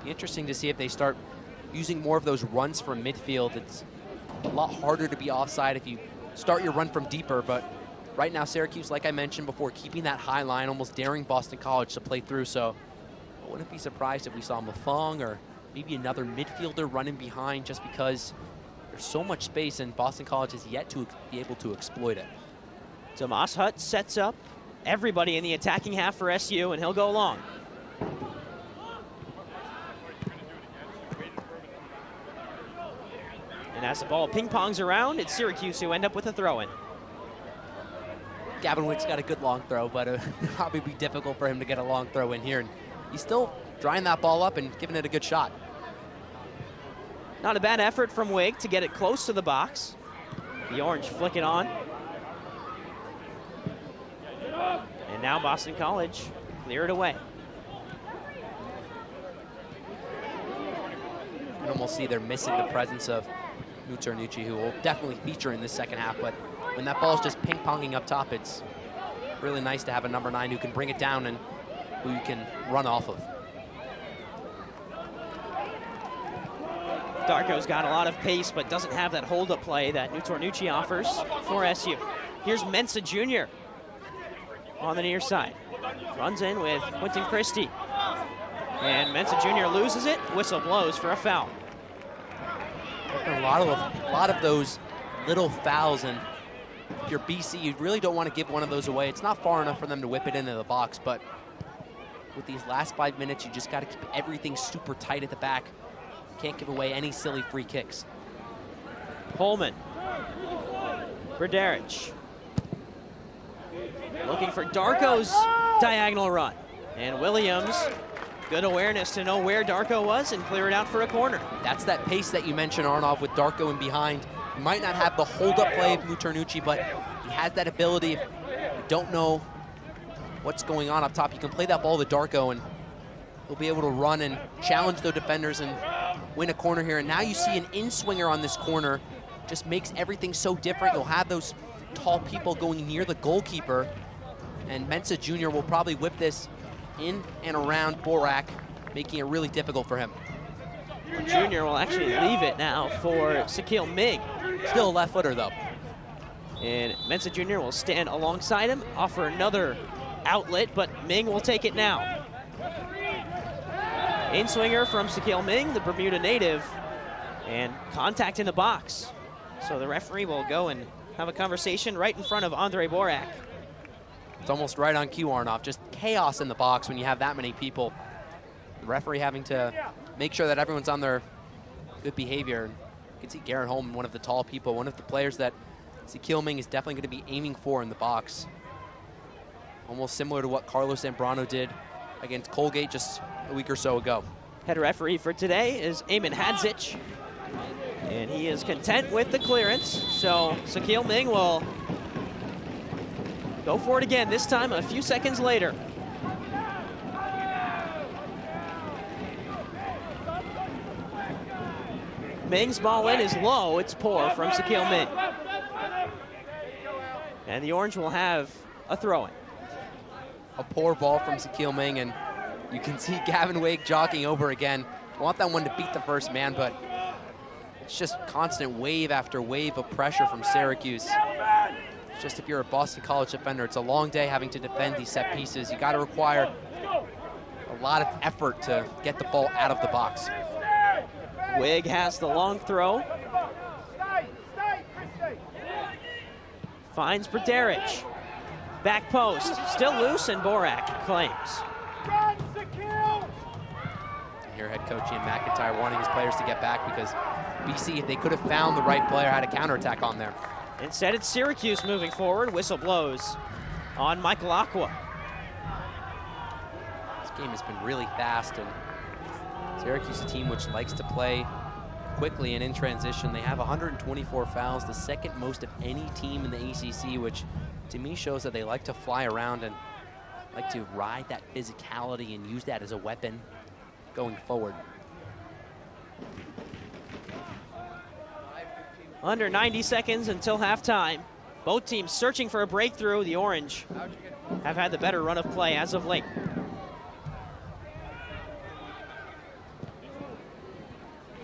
Be interesting to see if they start using more of those runs from midfield. It's a lot harder to be offside if you start your run from deeper, but right now Syracuse, like I mentioned before, keeping that high line, almost daring Boston College to play through. So I wouldn't be surprised if we saw Mafong or maybe another midfielder running behind, just because there's so much space and Boston College has yet to be able to exploit it. Tomas Hutt sets up everybody in the attacking half for SU, and he'll go long. And as the ball ping-pongs around, it's Syracuse who end up with a throw-in. Gavin Wick's got a good long throw, but it'll probably be difficult for him to get a long throw in here. And he's still drying that ball up and giving it a good shot. Not a bad effort from Wig to get it close to the box. The Orange flick it on. And now Boston College clear it away. You can almost see they're missing the presence of Nucci, who will definitely feature in this second half, but when that ball's just ping-ponging up top, it's really nice to have a number 9 who can bring it down and who you can run off of. Darko's got a lot of pace, but doesn't have that hold-up play that Nucci offers for SU. Here's Mensah Jr. on the near side. Runs in with Quentin Christie. And Mensah Jr. loses it. Whistle blows for a foul. A lot of those little fouls, and if you're BC, you really don't want to give one of those away. It's not far enough for them to whip it into the box, but with these last 5 minutes, you just got to keep everything super tight at the back. Can't give away any silly free kicks. Pullman. Berdaric. Looking for Darko's diagonal run. And Williams, good awareness to know where Darko was and clear it out for a corner. That's that pace that you mentioned, Arnov, with Darko in behind. He might not have the hold-up play of Mutarnucci, but he has that ability. If you don't know what's going on up top, you can play that ball to Darko, and he'll be able to run and challenge the defenders and win a corner here. And now you see an in-swinger on this corner. Just makes everything so different. You'll have those tall people going near the goalkeeper, and Mensah Jr. will probably whip this in and around Borak, making it really difficult for him. Junior will actually leave it now for Sakil Ming. Still a left footer though. And Mensah Jr. will stand alongside him, offer another outlet, but Ming will take it now. In-swinger from Sakil Ming, the Bermuda native, and contact in the box. So the referee will go and have a conversation right in front of Andre Borak. It's almost right on cue, Arnov. Just chaos in the box when you have that many people. The referee having to make sure that everyone's on their good behavior. You can see Garrett Holman, one of the tall people, one of the players that Sakil Ming is definitely going to be aiming for in the box. Almost similar to what Carlos Zambrano did against Colgate just a week or so ago. Head referee for today is Eamon Hadzic, and he is content with the clearance. So Sakil Ming will go for it again, this time a few seconds later. Ming's ball in is low, it's poor from Sakil Ming. And the Orange will have a throw-in. A poor ball from Sakil Ming, and you can see Gavin Wake jogging over again. I want that one to beat the first man, but it's just constant wave after wave of pressure from Syracuse. It's just if you're a Boston College defender, it's a long day having to defend these set pieces. You got to require a lot of effort to get the ball out of the box. Wig has the long throw. Finds Berdaric. Back post, still loose, and Borak claims. Here head coach Ian McIntyre wanting his players to get back because BC, if they could have found the right player, had a counterattack on there. Instead, it's Syracuse moving forward. Whistle blows on Michael Aqua. This game has been really fast, and Syracuse, a team which likes to play quickly and in transition. They have 124 fouls, the second most of any team in the ACC, which to me shows that they like to fly around and like to ride that physicality and use that as a weapon going forward. Under 90 seconds until halftime. Both teams searching for a breakthrough. The Orange have had the better run of play as of late.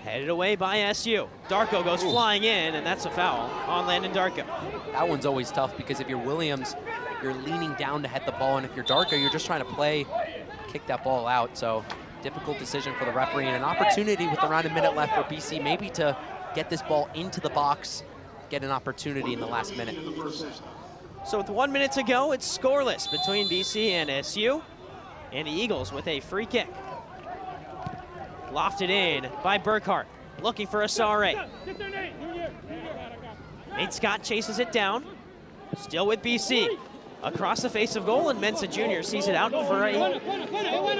Headed away by SU. Darko goes flying in, and that's a foul on Landon Darko. That one's always tough because if you're Williams, you're leaning down to head the ball, and if you're Darko, you're just trying to kick that ball out. So difficult decision for the referee, and an opportunity with around a minute left for BC maybe to get this ball into the box, get an opportunity in the last minute. So with 1 minute to go, it's scoreless between BC and SU, and the Eagles with a free kick. Lofted in by Burkhart, looking for Asare. Nate Scott chases it down, still with BC. Across the face of goal, and Mensah Jr. sees it out for a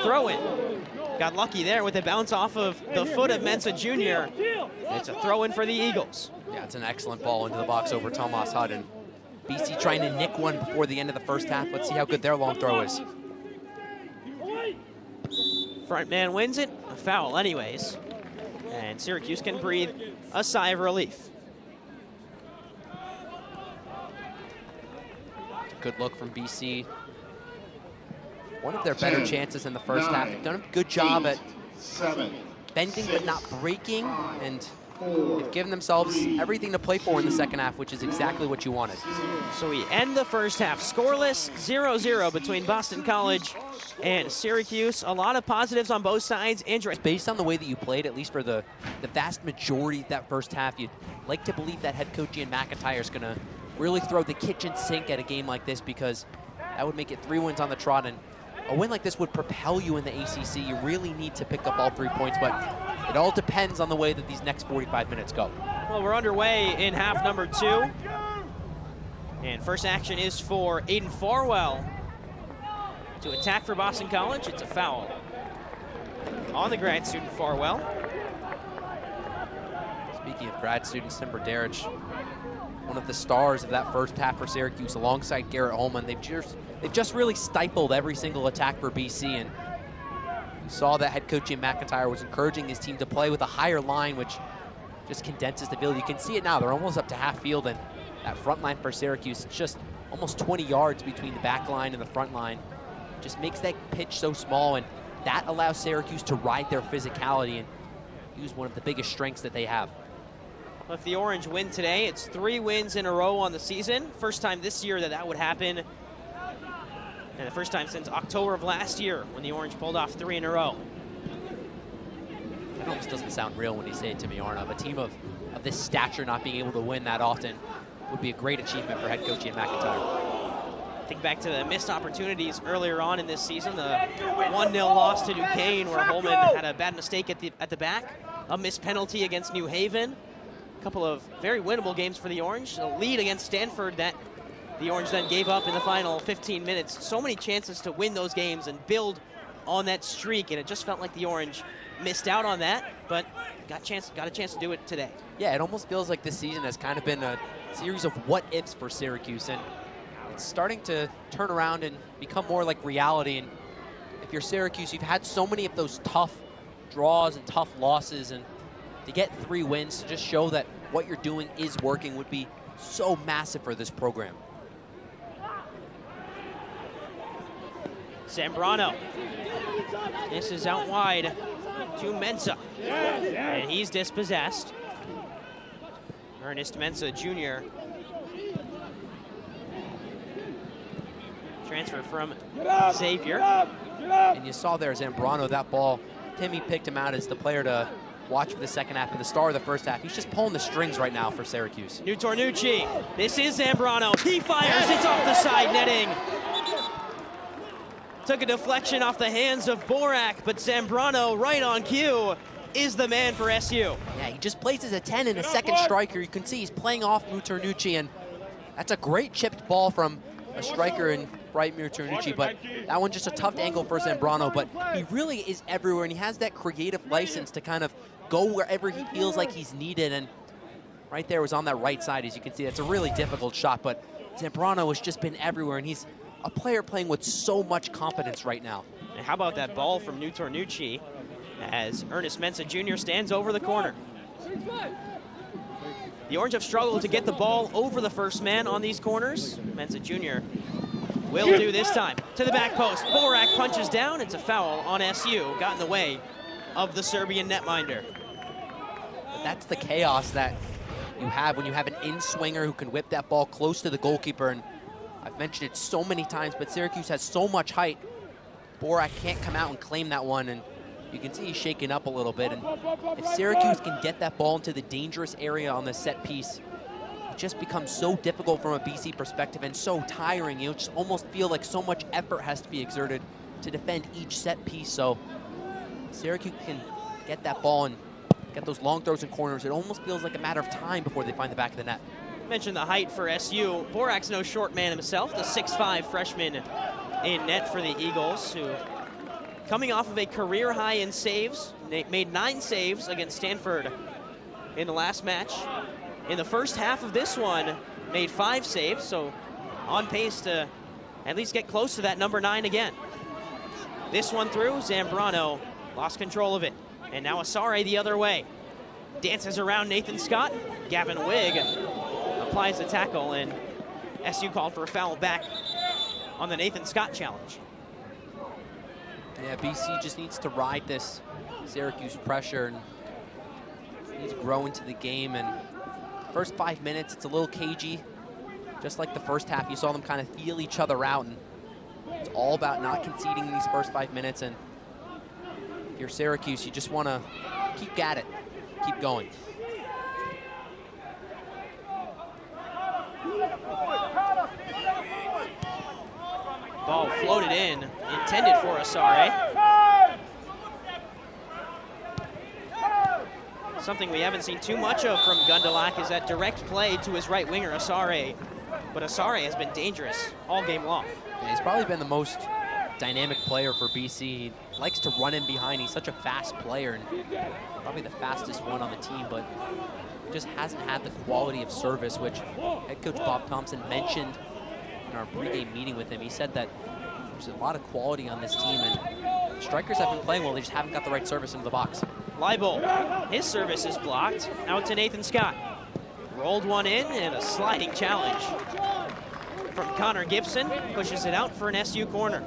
throw-in. Got lucky there with a bounce off of the foot of Mensah Jr. It's a throw-in for the Eagles. Yeah, it's an excellent ball into the box over Tomas Hudden. BC trying to nick one before the end of the first half. Let's see how good their long throw is. Front man wins it, a foul anyways. And Syracuse can breathe a sigh of relief. Good look from BC. One of their better chances in the first half. They've done a good job at bending but not breaking, and they've given themselves everything to play for in the second half, which is exactly what you wanted. So we end the first half scoreless, 0-0 between Boston College and Syracuse. A lot of positives on both sides. Andrew, based on the way that you played, at least for the vast majority of that first half, you'd like to believe that head coach Ian McIntyre is going to really throw the kitchen sink at a game like this, because that would make it 3 wins on the trot, and a win like this would propel you in the ACC. You really need to pick up all 3 points, but it all depends on the way that these next 45 minutes go. Well, we're underway in half number 2. And first action is for Aiden Farwell to attack for Boston College. It's a foul on the grad student Farwell. Speaking of grad students, Tim Derich, one of the stars of that first half for Syracuse, alongside Garrett Holman. They've just really stifled every single attack for BC, and you saw that head coach Ian McIntyre was encouraging his team to play with a higher line, which just condenses the field. You can see it now. They're almost up to half field, and that front line for Syracuse, it's just almost 20 yards between the back line and the front line. Just makes that pitch so small, and that allows Syracuse to ride their physicality and use one of the biggest strengths that they have. Well, if the Orange win today, it's 3 wins in a row on the season. First time this year that would happen, and the first time since October of last year when the Orange pulled off 3 in a row. It almost doesn't sound real when you say it to me, Arnav. A team of this stature not being able to win that often would be a great achievement for head coach Ian McIntyre. Think back to the missed opportunities earlier on in this season, the 1-0 loss to Duquesne where Holman had a bad mistake at the back, a missed penalty against New Haven, a couple of very winnable games for the Orange, a lead against Stanford that the Orange then gave up in the final 15 minutes. So many chances to win those games and build on that streak, and it just felt like the Orange missed out on that, but got a chance to do it today. Yeah, it almost feels like this season has kind of been a series of what-ifs for Syracuse, and it's starting to turn around and become more like reality. And if you're Syracuse, you've had so many of those tough draws and tough losses, and to get 3 wins to just show that what you're doing is working would be so massive for this program. Zambrano. This is out wide to Mensah. And he's dispossessed. Ernest Mensah Jr. Transfer from Xavier. And you saw there Zambrano, that ball, Timmy picked him out as the player to watch for the second half and the star of the first half. He's just pulling the strings right now for Syracuse. Tornucci. This is Zambrano. He fires. It's off the side netting. Took a deflection off the hands of Borak, but Zambrano, right on cue, is the man for SU. Yeah, he just places a 10 and a second striker. You can see he's playing off Tornucci, and that's a great chipped ball from a striker in Bright Tornucci, but that one just a tough angle for Zambrano, but he really is everywhere, and he has that creative license to kind of go wherever he feels like he's needed, and right there was on that right side, as you can see. That's a really difficult shot, but Zambrano has just been everywhere, and he's a player playing with so much confidence right now. And how about that ball from Tornucci as Ernest Mensah Jr. stands over the corner. The Orange have struggled to get the ball over the first man on these corners. Mensah Jr. will do this time. To the back post. Borak punches down. It's a foul on SU. Got in the way of the Serbian netminder. But that's the chaos that you have when you have an in-swinger who can whip that ball close to the goalkeeper. And I've mentioned it so many times, but Syracuse has so much height. Borak can't come out and claim that one, and you can see he's shaking up a little bit. And if Syracuse can get that ball into the dangerous area on the set piece, it just becomes so difficult from a BC perspective and so tiring. You just almost feel like so much effort has to be exerted to defend each set piece. So if Syracuse can get that ball and get those long throws and corners, it almost feels like a matter of time before they find the back of the net. Mentioned the height for SU. Borak's no short man himself, the 6'5" freshman in net for the Eagles, who coming off of a career high in saves, made 9 saves against Stanford in the last match. In the first half of this one, made 5 saves, so on pace to at least get close to that number 9 again. This one through, Zambrano lost control of it. And now Asare the other way. Dances around Nathan Scott. Gavin Wigg applies the tackle, and SU called for a foul back on the Nathan Scott challenge. Yeah, BC just needs to ride this Syracuse pressure. And He's growing to the game, and first 5 minutes, it's a little cagey. Just like the first half, you saw them kind of feel each other out, and it's all about not conceding in these first 5 minutes. And if you're Syracuse, you just want to keep at it, keep going. Ball floated in, intended for Asare. Something we haven't seen too much of from Gundlach is that direct play to his right winger, Asare. But Asare has been dangerous all game long. Yeah, he's probably been the most dynamic player for BC. He likes to run in behind. He's such a fast player, and probably the fastest one on the team, but just hasn't had the quality of service, which head coach Bob Thompson mentioned in our pregame meeting with him. He said that there's a lot of quality on this team, and strikers have been playing well. They just haven't got the right service into the box. Leibold, his service is blocked. Out to Nathan Scott. Rolled one in, and a sliding challenge from Connor Gibson. Pushes it out for an SU corner.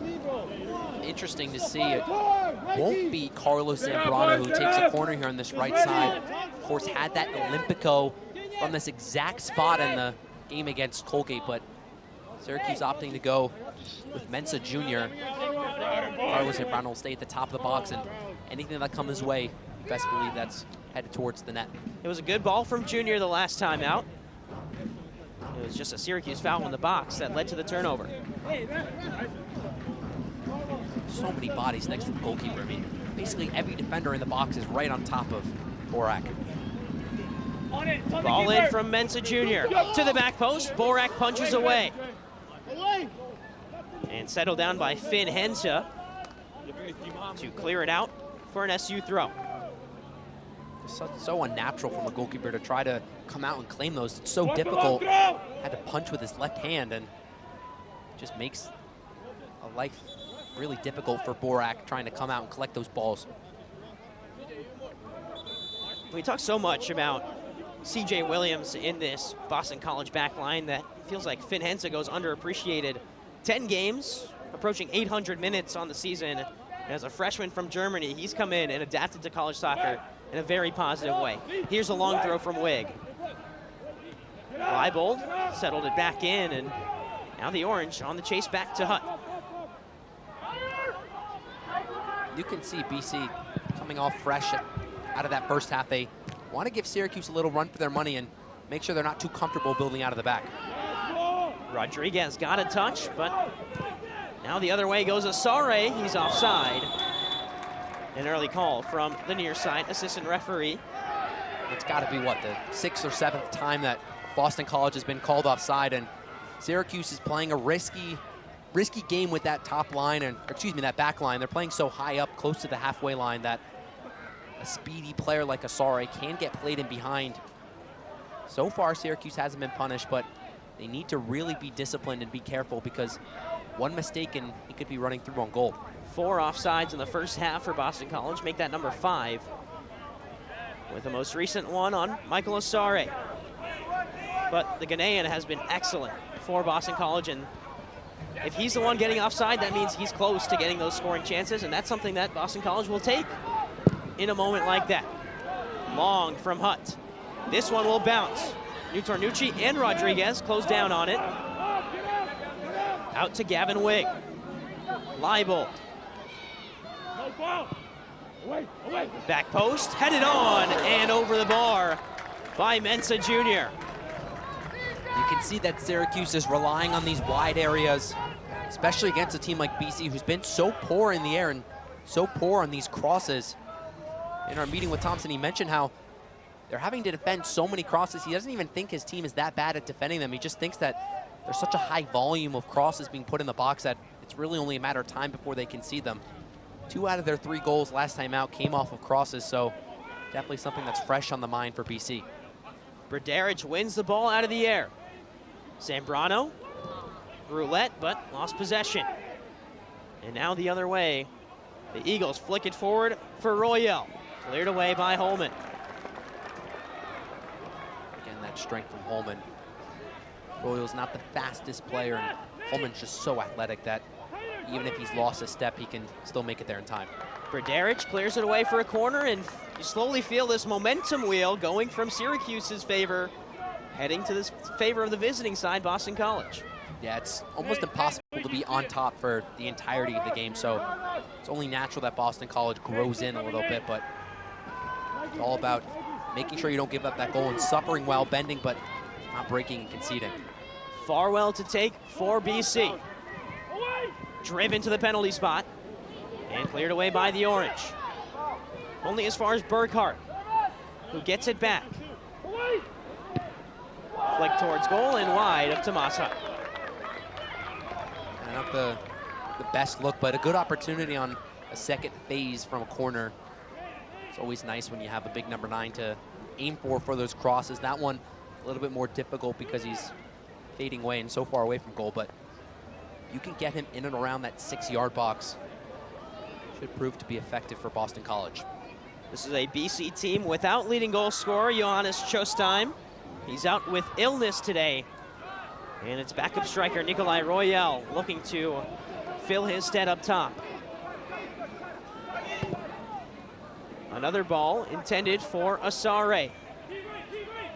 Interesting to see. It won't be Carlos Zambrano who takes a corner here on this right side. Of course, had that Olympico from this exact spot in the game against Colgate, but Syracuse opting to go with Mensah Jr. Carlos Zambrano will stay at the top of the box, and anything that comes his way, best believe that's headed towards the net. It was a good ball from Jr. the last time out. It was just a Syracuse foul in the box that led to the turnover. So many bodies next to the goalkeeper. I mean, basically every defender in the box is right on top of Borak. Ball in from Mensah Jr. to the back post. Borak punches away. And settled down by Finn Hensa to clear it out for an SU throw. So unnatural from a goalkeeper to try to come out and claim those. It's so difficult. Had to punch with his left hand, and just makes a life really difficult for Borak trying to come out and collect those balls. We talk so much about C.J. Williams in this Boston College back line that feels like Finn Hensa goes underappreciated. 10 games, approaching 800 minutes on the season. And as a freshman from Germany, he's come in and adapted to college soccer in a very positive way. Here's a long throw from Wig. Leibold settled it back in, and now the Orange on the chase back to Hutt. You can see BC coming off fresh out of that first half. They want to give Syracuse a little run for their money and make sure they're not too comfortable building out of the back. Rodriguez got a touch, but now the other way goes Asare. He's offside. An early call from the near side assistant referee. It's got to be, what, the 6th or 7th time that Boston College has been called offside, and Syracuse is playing a risky game with that top line, and that back line. They're playing so high up, close to the halfway line, that a speedy player like Asare can get played in behind. So far, Syracuse hasn't been punished, but they need to really be disciplined and be careful, because one mistake and he could be running through on goal. 4 offsides in the first half for Boston College, make that number 5. With the most recent one on Michael Asare. But the Ghanaian has been excellent for Boston College, and if he's the one getting offside, that means he's close to getting those scoring chances, and that's something that Boston College will take in a moment like that. Long from Hutt. This one will bounce. Nutornucci and Rodriguez close down on it. Out to Gavin Wig. Leibold. Back post, headed on and over the bar by Mensah Jr. You can see that Syracuse is relying on these wide areas, especially against a team like BC, who's been so poor in the air and so poor on these crosses. In our meeting with Thompson, he mentioned how they're having to defend so many crosses. He doesn't even think his team is that bad at defending them. He just thinks that there's such a high volume of crosses being put in the box that it's really only a matter of time before they concede them. 2 out of their 3 goals last time out came off of crosses, so definitely something that's fresh on the mind for BC. Brdaric wins the ball out of the air. Zambrano, roulette, but lost possession. And now the other way. The Eagles flick it forward for Royale. Cleared away by Holman. Again, that strength from Holman. Royale's not the fastest player, and Holman's just so athletic that even if he's lost a step, he can still make it there in time. Berdaric clears it away for a corner, and you slowly feel this momentum wheel going from Syracuse's favor, heading to this favor of the visiting side, Boston College. Yeah, it's almost impossible to be on top for the entirety of the game, so it's only natural that Boston College grows in a little bit, but it's all about making sure you don't give up that goal and suffering while bending, but not breaking and conceding. Farwell to take for BC. Driven to the penalty spot and cleared away by the Orange. Only as far as Burkhart, who gets it back. Flick towards goal and wide of Tomas Hutt. Not the best look, but a good opportunity on a second phase from a corner. It's always nice when you have a big number 9 to aim for those crosses. That one a little bit more difficult because he's fading away and so far away from goal, but you can get him in and around that 6-yard box. Should prove to be effective for Boston College. This is a BC team without leading goal scorer Johannes Chostheim. He's out with illness today. And it's backup striker Nikolai Royale looking to fill his stead up top. Another ball intended for Asare.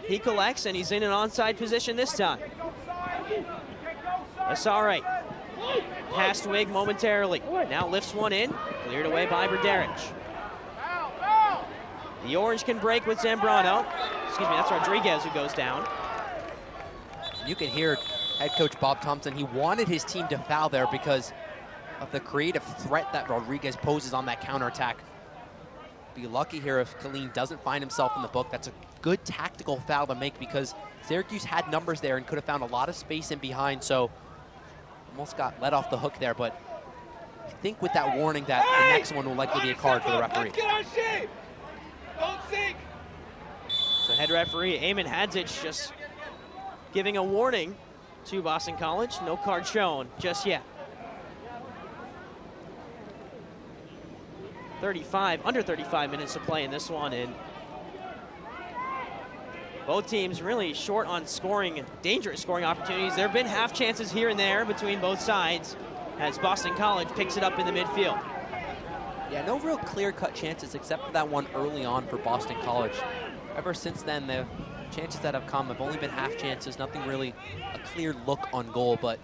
He collects and he's in an onside position this time. Asare past Wig momentarily. Now lifts one in, cleared away by Berdaric. The Orange can break with Zambrano. Excuse me, that's Rodriguez who goes down. You can hear head coach Bob Thompson. He wanted his team to foul there because of the creative threat that Rodriguez poses on that counterattack. Be lucky here if Killeen doesn't find himself in the book. That's a good tactical foul to make because Syracuse had numbers there and could have found a lot of space in behind, so almost got let off the hook there, but I think with that warning that the next one will likely be a card for the referee. So head referee Eamon Hadzic just giving a warning to Boston College. No card shown just yet. Under 35 minutes to play in this one, and both teams really short on scoring, dangerous scoring opportunities. There have been half chances here and there between both sides as Boston College picks it up in the midfield. Yeah, no real clear-cut chances except for that one early on for Boston College. Ever since then, the chances that have come have only been half chances, nothing really a clear look on goal, but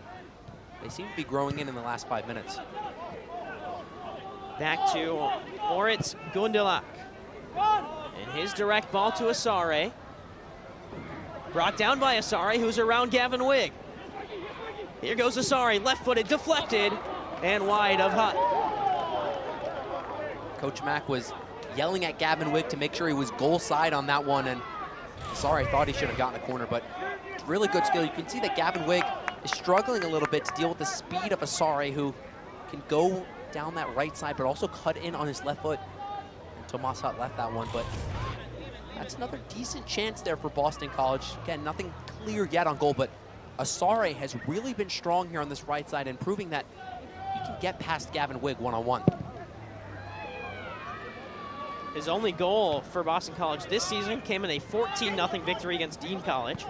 they seem to be growing in the last 5 minutes. Back to Moritz Gundelach. And his direct ball to Asare. Brought down by Asare, who's around Gavin Wig. Here goes Asare, left-footed, deflected, and wide of Hutt. Coach Mack was yelling at Gavin Wig to make sure he was goal side on that one, and Asare thought he should have gotten a corner, but really good skill. You can see that Gavin Wig is struggling a little bit to deal with the speed of Asare, who can go down that right side, but also cut in on his left foot. And Tomas Hutt left that one, but that's another decent chance there for Boston College. Again, nothing clear yet on goal, but Asare has really been strong here on this right side and proving that he can get past Gavin Wig one-on-one. His only goal for Boston College this season came in a 14-0 victory against Dean College.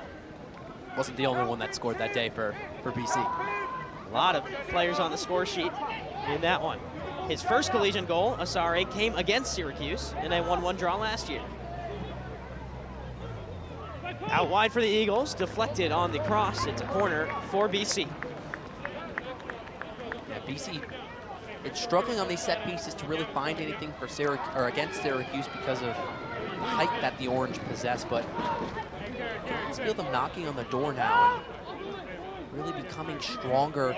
Wasn't the only one that scored that day for BC. A lot of players on the score sheet in that one. His first collegiate goal, Asare, came against Syracuse in a 1-1 draw last year. Out wide for the Eagles, deflected on the cross. It's a corner for BC. Yeah, BC, it's struggling on these set pieces to really find anything for against Syracuse because of the height that the Orange possess, but I just feel them knocking on the door now and really becoming stronger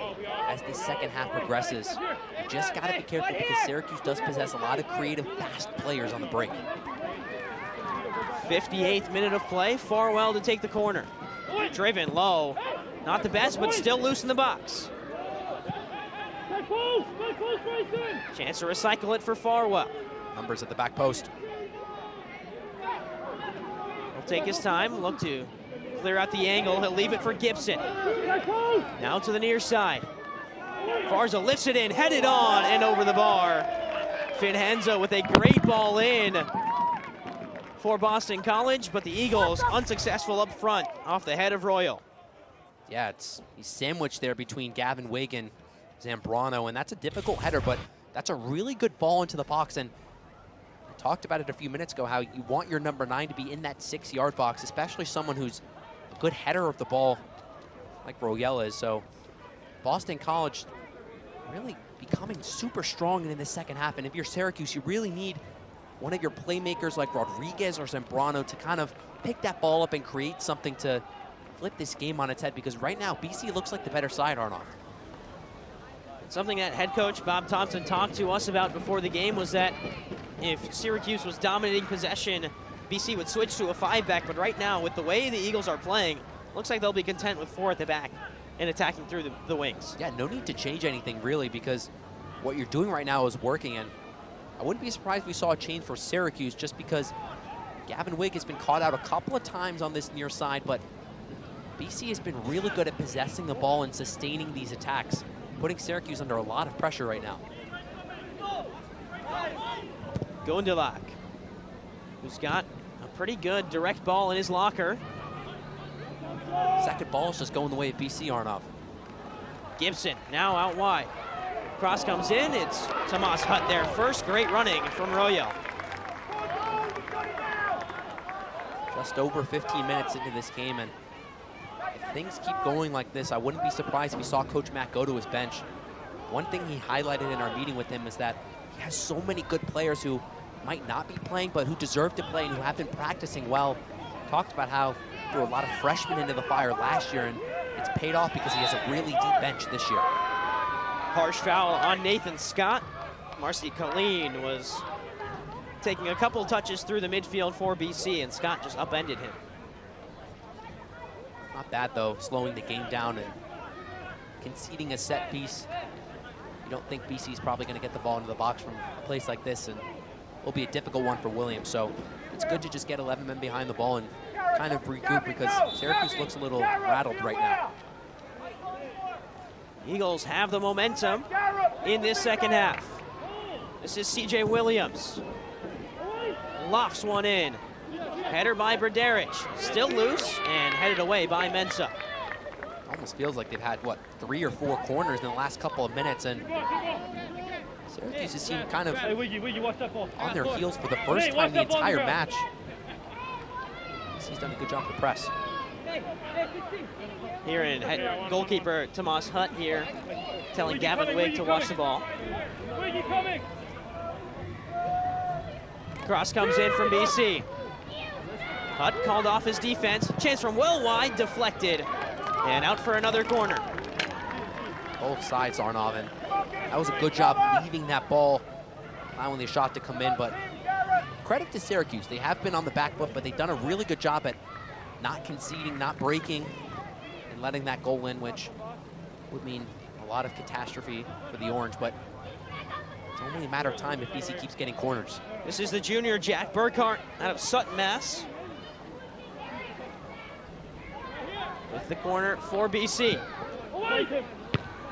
as the second half progresses. You just got to be careful because Syracuse does possess a lot of creative, fast players on the break. 58th minute of play, Farwell to take the corner. Driven low, not the best, but still loose in the box. Chance to recycle it for Farwell. Numbers at the back post. He'll take his time, look to clear out the angle. He'll leave it for Gibson. Now to the near side. Farza lifts it in, headed on and over the bar. Finhenza with a great ball in for Boston College, but the Eagles unsuccessful up front off the head of Royal. Yeah, he's sandwiched there between Gavin Wig and Zambrano, and that's a difficult header, but That's a really good ball into the box, and I talked about it a few minutes ago, how you want your number 9 to be in that 6-yard box, especially someone who's a good header of the ball like Royale is. So Boston College really becoming super strong in the second half, and if you're Syracuse, you really need one of your playmakers like Rodriguez or Zambrano to kind of pick that ball up and create something to flip this game on its head, because right now BC looks like the better side, Arnoff. Something that head coach Bob Thompson talked to us about before the game was that if Syracuse was dominating possession, BC would switch to a 5-back, but right now, with the way the Eagles are playing, looks like they'll be content with 4 at the back and attacking through the wings. Yeah, no need to change anything really, because what you're doing right now is working, and I wouldn't be surprised if we saw a change for Syracuse, just because Gavin Wigg has been caught out a couple of times on this near side, but BC has been really good at possessing the ball and sustaining these attacks, putting Syracuse under a lot of pressure right now. Gondelak, who's got a pretty good direct ball in his locker. Second ball is just going the way of BC, Arnoff. Gibson now out wide. Cross comes in, it's Tomas Hutt there first. Great running from Royale. Just over 15 minutes into this game, and if things keep going like this, I wouldn't be surprised if we saw Coach Mack go to his bench. One thing he highlighted in our meeting with him is that he has so many good players who might not be playing, but who deserve to play and who have been practicing well. Talked about how there were a lot of freshmen into the fire last year, and it's paid off because he has a really deep bench this year. Harsh foul on Nathan Scott. Marcy Colleen was taking a couple touches through the midfield for BC, and Scott just upended him. Not bad though, slowing the game down and conceding a set piece. You don't think BC's probably going to get the ball into the box from a place like this, and it'll be a difficult one for Williams. So it's good to just get 11 men behind the ball and kind of regroup, because Syracuse looks a little rattled right now. Eagles have the momentum in this second half. This is CJ Williams. Lofts one in. Header by Brederich. Still loose and headed away by Mensah. Almost feels like they've had, what, 3 or 4 corners in the last couple of minutes, and Syracuse has seemed kind of on their heels for the first time the entire match. He's done a good job to press. Here in goalkeeper Tomas Hutt here telling Gavin Wigg to watch the ball. Cross comes in from BC. Hutt called off his defense. Chance from well wide, deflected, and out for another corner. Both sides, Arnav, and that was a good job leaving that ball, allowing the shot to come in, but credit to Syracuse. They have been on the back foot, but they've done a really good job at not conceding, not breaking, and letting that goal in, which would mean a lot of catastrophe for the Orange, but it's only a matter of time if BC keeps getting corners. This is the junior Jack Burkhart out of Sutton, Mass. With the corner for BC.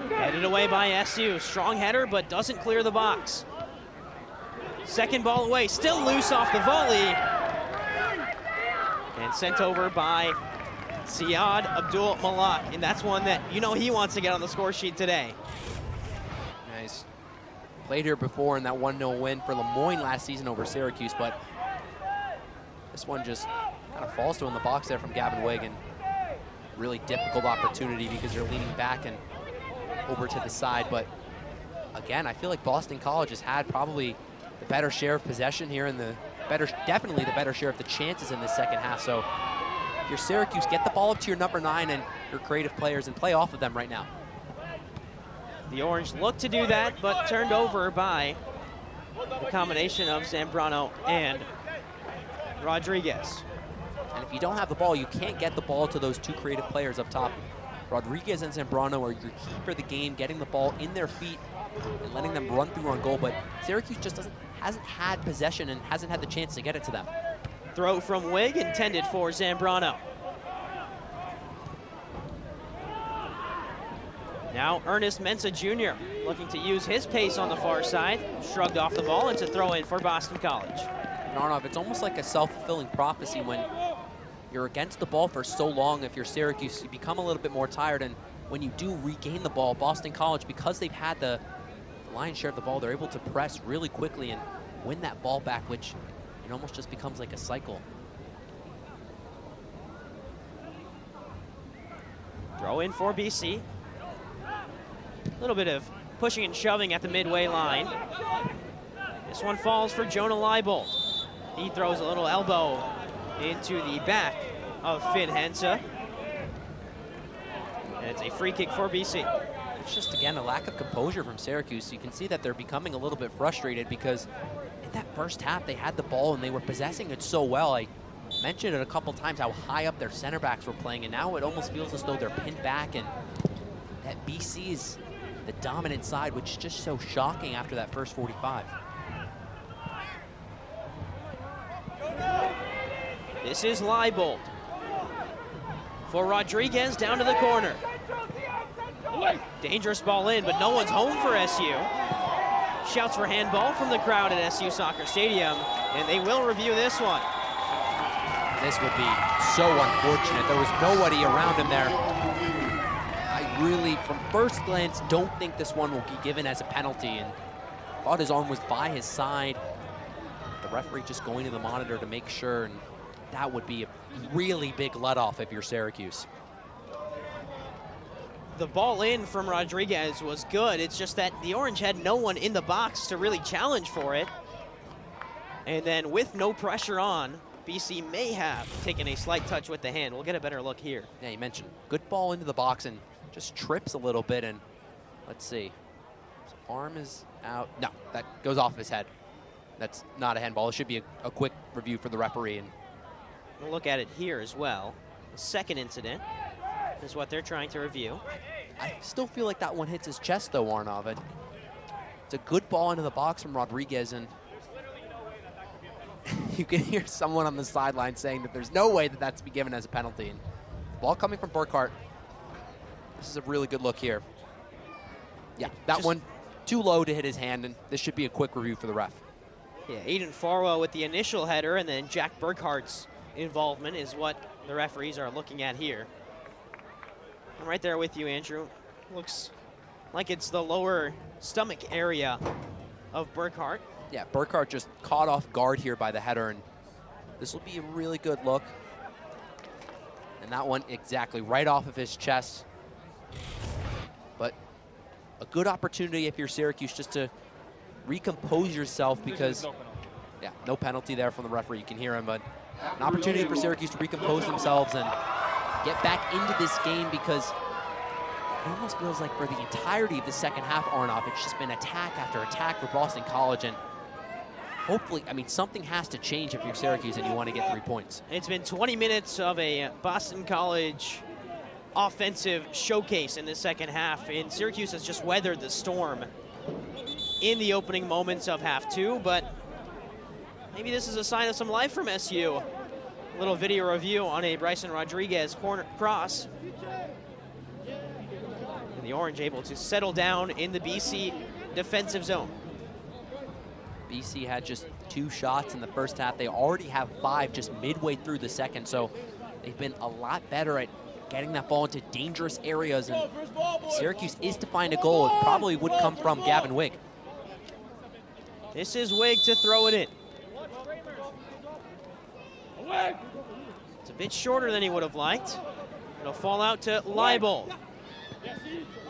Headed away by SU. Strong header, but doesn't clear the box. Second ball away, still loose off the volley. And sent over by Siad Abdul Malak. And that's one that you know he wants to get on the score sheet today. Nice. Played here before in that 1-0 win for Lemoyne last season over Syracuse, but this one just kind of falls to in the box there from Gavin Wigg, and really difficult opportunity because you're leaning back and over to the side. But again, I feel like Boston College has had probably the better share of possession here, and definitely the better share of the chances in the second half. So if you're Syracuse, get the ball up to your number 9 and your creative players and play off of them right now. The Orange looked to do that, but turned over by the combination of Zambrano and Rodriguez. And if you don't have the ball, you can't get the ball to those 2 creative players up top. Rodriguez and Zambrano are your key for the game, getting the ball in their feet and letting them run through on goal. But Syracuse just hasn't had possession and hasn't had the chance to get it to them. Throw from Wigg, intended for Zambrano. Now Ernest Mensah Jr. looking to use his pace on the far side. Shrugged off the ball. It's a throw in for Boston College. And Arnav, it's almost like a self-fulfilling prophecy when you're against the ball for so long. If you're Syracuse, you become a little bit more tired, and when you do regain the ball, Boston College, because they've had the the lion's share of the ball. They're able to press really quickly and win that ball back, which it almost just becomes like a cycle. Throw in for BC. A little bit of pushing and shoving at the midway line. This one falls for Jonah Leibold. He throws a little elbow into the back of Finn Hensa. And it's a free kick for BC. It's just, again, a lack of composure from Syracuse. You can see that they're becoming a little bit frustrated because in that first half, they had the ball and they were possessing it so well. I mentioned it a couple times how high up their center backs were playing, and now it almost feels as though they're pinned back, and that BC is the dominant side, which is just so shocking after that first 45. This is Leibold. For Rodriguez, down to the corner. Dangerous ball in, but no one's home for SU. Shouts for handball from the crowd at SU Soccer Stadium, and they will review this one. This would be so unfortunate. There was nobody around him there. I really, from first glance, don't think this one will be given as a penalty, and thought his arm was by his side. The referee just going to the monitor to make sure, and that would be a really big let-off if you're Syracuse. The ball in from Rodriguez was good. It's just that the Orange had no one in the box to really challenge for it. And then with no pressure on, BC may have taken a slight touch with the hand. We'll get a better look here. Yeah, you mentioned good ball into the box and just trips a little bit, and let's see. His arm is out. No, that goes off his head. That's not a handball. It should be a quick review for the referee. And we'll look at it here as well. The second incident is what they're trying to review. I still feel like that one hits his chest, though, Arnav. It's a good ball into the box from Rodriguez, and you can hear someone on the sideline saying that there's no way that that's to be given as a penalty. And ball coming from Burkhart. This is a really good look here. Yeah, that one too low to hit his hand, and this should be a quick review for the ref. Yeah, Aiden Farwell with the initial header, and then Jack Burkhart's involvement is what the referees are looking at here. I'm right there with you, Andrew. Looks like it's the lower stomach area of Burkhart. Yeah, Burkhart just caught off guard here by the header, and this will be a really good look. And that one exactly right off of his chest. But a good opportunity if you're Syracuse just to recompose yourself, because, yeah, no penalty there from the referee. You can hear him, but an opportunity for Syracuse to recompose themselves and get back into this game, because it almost feels like for the entirety of the second half, Arnav, it's just been attack after attack for Boston College, and hopefully, I mean, something has to change if you're Syracuse and you want to get 3 points. It's been 20 minutes of a Boston College offensive showcase in the second half, and Syracuse has just weathered the storm in the opening moments of half two, but maybe this is a sign of some life from SU. A little video review on a Bryson Rodriguez corner cross. And the Orange able to settle down in the BC defensive zone. BC had just 2 shots in the first half. They already have 5 just midway through the second, so they've been a lot better at getting that ball into dangerous areas, and if Syracuse is to find a goal, it probably would come from Gavin Wigg. This is Wigg to throw it in. It's a bit shorter than he would have liked. It'll fall out to Leibold.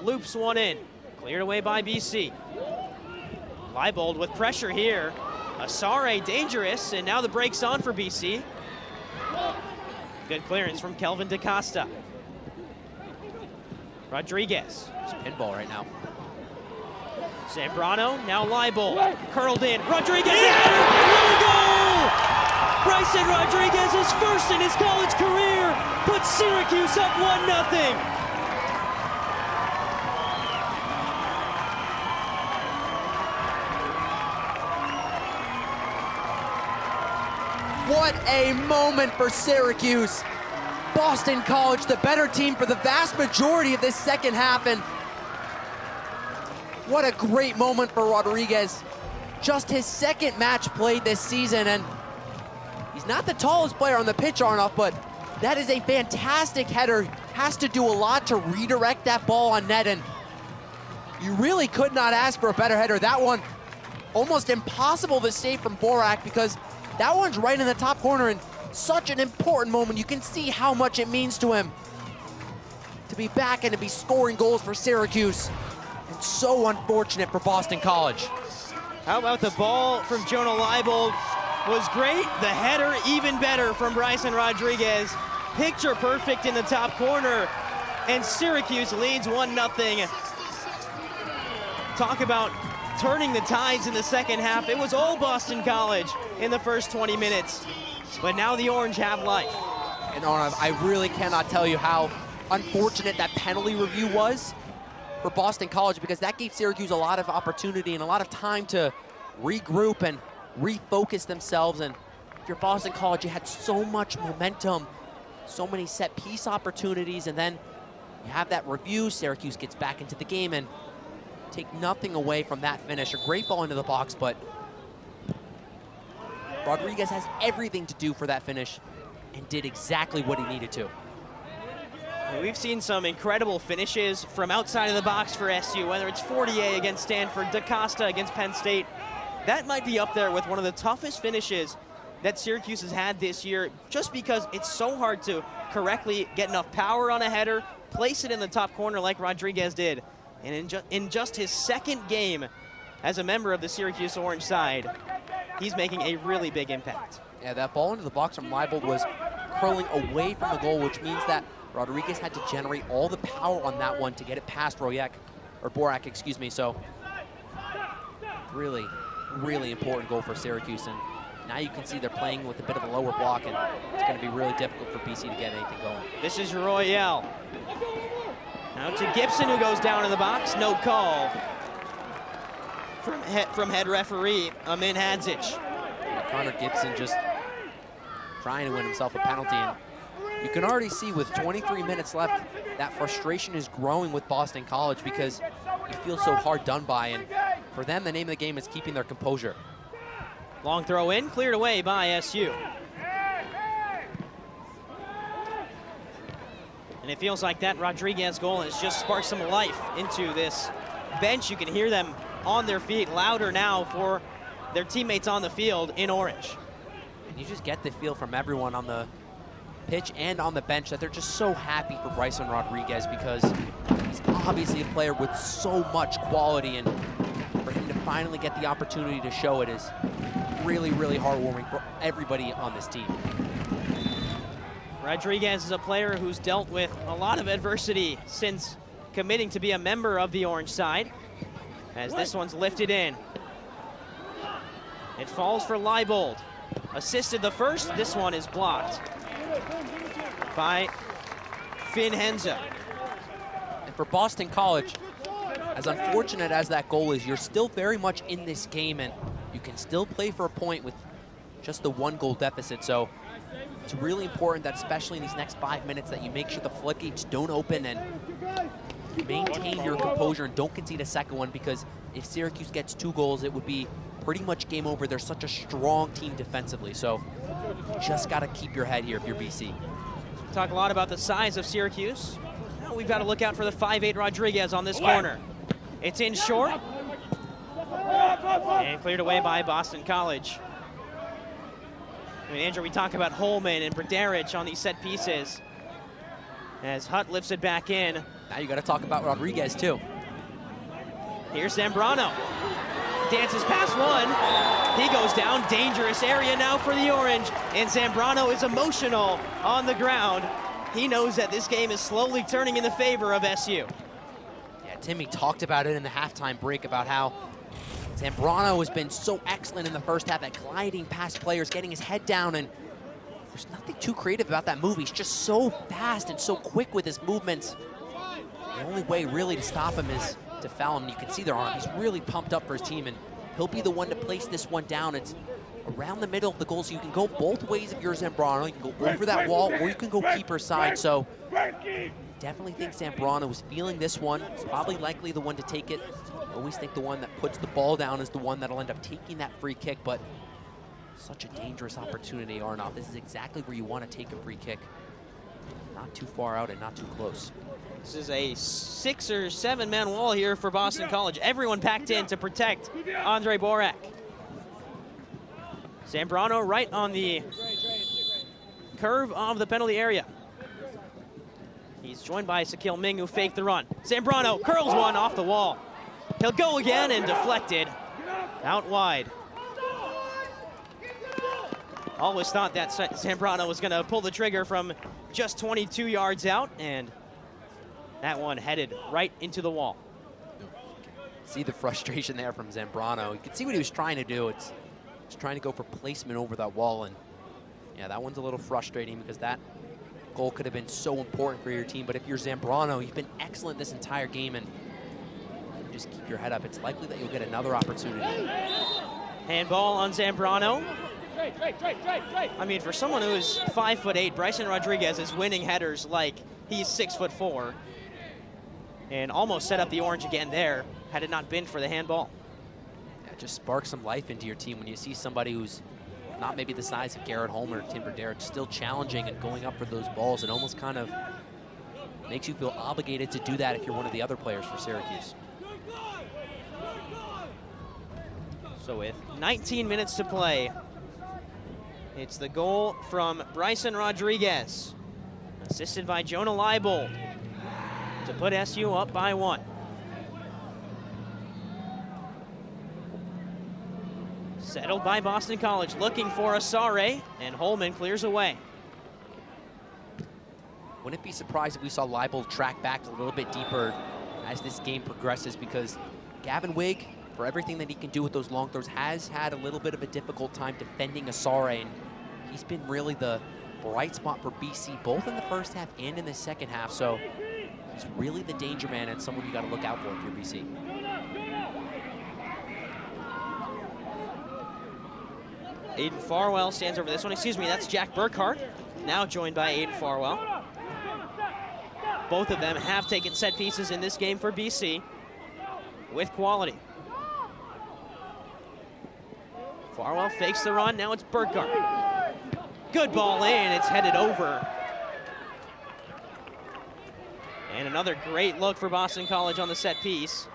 Loops one in, cleared away by BC. Leibold with pressure here. Asare dangerous, and now the break's on for BC. Good clearance from Kelvin DaCosta. Rodriguez. It's pinball right now. Zambrano, now Leibold. Curled in. Rodriguez! What a goal! Bryson Rodriguez is first in his college career. Puts Syracuse up 1-0. What a moment for Syracuse. Boston College, the better team for the vast majority of this second half, and what a great moment for Rodriguez. Just his second match played this season, and he's not the tallest player on the pitch, Arnoff, but that is a fantastic header. Has to do a lot to redirect that ball on net, and You really could not ask for a better header. That one, almost impossible to save from Borak because that one's right in the top corner and such an important moment. You can see how much it means to him to be back and to be scoring goals for Syracuse. And so unfortunate for Boston College. How about the ball from Jonah Leibold? Was great. The header even better from Bryson Rodriguez. Picture perfect in the top corner. And Syracuse leads 1-0. Talk about turning the tides in the second half. It was all Boston College in the first 20 minutes. But now the Orange have life. And Arnav, I really cannot tell you how unfortunate that penalty review was for Boston College, because that gave Syracuse a lot of opportunity and a lot of time to regroup and refocus themselves. And if you're Boston College, you had so much momentum, so many set piece opportunities, and then you have that review. Syracuse gets back into the game and take nothing away from that finish. A great ball into the box, but Rodriguez has everything to do for that finish and did exactly what he needed to. We've seen some incredible finishes from outside of the box for SU, whether it's Fortier against Stanford, DaCosta against Penn State. That might be up there with one of the toughest finishes that Syracuse has had this year, just because it's so hard to correctly get enough power on a header, place it in the top corner like Rodriguez did. And in just his second game as a member of the Syracuse Orange side, he's making a really big impact. Yeah, that ball into the box from Leibold was curling away from the goal, which means that Rodriguez had to generate all the power on that one to get it past Borak, excuse me. So really, really important goal for Syracuse. And now you can see they're playing with a bit of a lower block, and it's going to be really difficult for BC to get anything going. This is Royale. Now to Gibson, who goes down in the box. No call from head referee Amin Hadzic. Connor Gibson just trying to win himself a penalty. And you can already see with 23 minutes left, that frustration is growing with Boston College because you feel so hard done by. And for them, the name of the game is keeping their composure. Long throw in, cleared away by SU. And it feels like that Rodriguez goal has just sparked some life into this bench. You can hear them on their feet louder now for their teammates on the field in orange. And you just get the feel from everyone on the pitch and on the bench that they're just so happy for Bryson Rodriguez, because he's obviously a player with so much quality, and for him to finally get the opportunity to show it is really, really heartwarming for everybody on this team. Rodriguez is a player who's dealt with a lot of adversity since committing to be a member of the Orange side, as this one's lifted in. It falls for Leibold. Assisted the first, this one is blocked by Finn Henze. And for Boston College, as unfortunate as that goal is, you're still very much in this game, and you can still play for a point with just the 1-goal deficit. So it's really important that, especially in these next 5 minutes, that you make sure the floodgates don't open and maintain your composure and don't concede a second one, because if Syracuse gets 2 goals, it would be pretty much game over. They're such a strong team defensively, so you just got to keep your head here if you're BC. Talk a lot about the size of Syracuse. Now we've got to look out for the 5'8" Rodriguez on this corner. It's in short and cleared away by Boston College. I mean, Andrew, we talk about Holman and Bradarich on these set pieces as Hutt lifts it back in. Now you got to talk about Rodriguez too. Here's Zambrano. Dances past one. He goes down. Dangerous area now for the Orange. And Zambrano is emotional on the ground. He knows that this game is slowly turning in the favor of SU. Yeah, Timmy talked about it in the halftime break about how Zambrano has been so excellent in the first half at gliding past players, getting his head down, and there's nothing too creative about that move. He's just so fast and so quick with his movements. The only way really to stop him is to foul him. You can see there on him. He's really pumped up for his team, and he'll be the one to place this one down. It's around the middle of the goal, so you can go both ways if you're Zambrano. You can go over that wall, or you can go keeper side. So definitely think Zambrano was feeling this one. It's probably likely the one to take it. I always think the one that puts the ball down is the one that'll end up taking that free kick, but such a dangerous opportunity, Arnav. This is exactly where you want to take a free kick. Not too far out and not too close. This is a 6 or 7 man wall here for Boston College. Everyone packed in to protect Andre Borak. Zambrano right on the curve of the penalty area. He's joined by Sakil Ming, who faked the run. Zambrano curls one off the wall. He'll go again and deflected out wide. Always thought that Zambrano was going to pull the trigger from just 22 yards out, and that one headed right into the wall. See the frustration there from Zambrano. You can see what he was trying to do. It's trying to go for placement over that wall, and yeah, that one's a little frustrating because that goal could have been so important for your team. But if you're Zambrano, you've been excellent this entire game, and you just keep your head up. It's likely that you'll get another opportunity. Handball on Zambrano. I mean, for someone who is 5'8", Bryson Rodriguez is winning headers like he's 6'4", and almost set up the Orange again there had it not been for the handball. Yeah, just spark some life into your team when you see somebody who's not maybe the size of Garrett Holmer or Timber Derrick, still challenging and going up for those balls. It almost kind of makes you feel obligated to do that if you're one of the other players for Syracuse. So with 19 minutes to play, it's the goal from Bryson Rodriguez, assisted by Jonah Leibold, to put SU up by 1. Settled by Boston College, looking for Asare, and Holman clears away. Wouldn't be surprised if we saw Leibold track back a little bit deeper as this game progresses, because Gavin Wigg, for everything that he can do with those long throws, has had a little bit of a difficult time defending Asare, and he's been really the bright spot for BC, both in the first half and in the second half. So he's really the danger man and someone you got to look out for if you're BC. Aiden Farwell stands over this one. Excuse me, that's Jack Burkhart, now joined by Aiden Farwell. Both of them have taken set pieces in this game for BC with quality. Farwell fakes the run, now it's Burkhart. Good ball in, it's headed over. And another great look for Boston College on the set piece.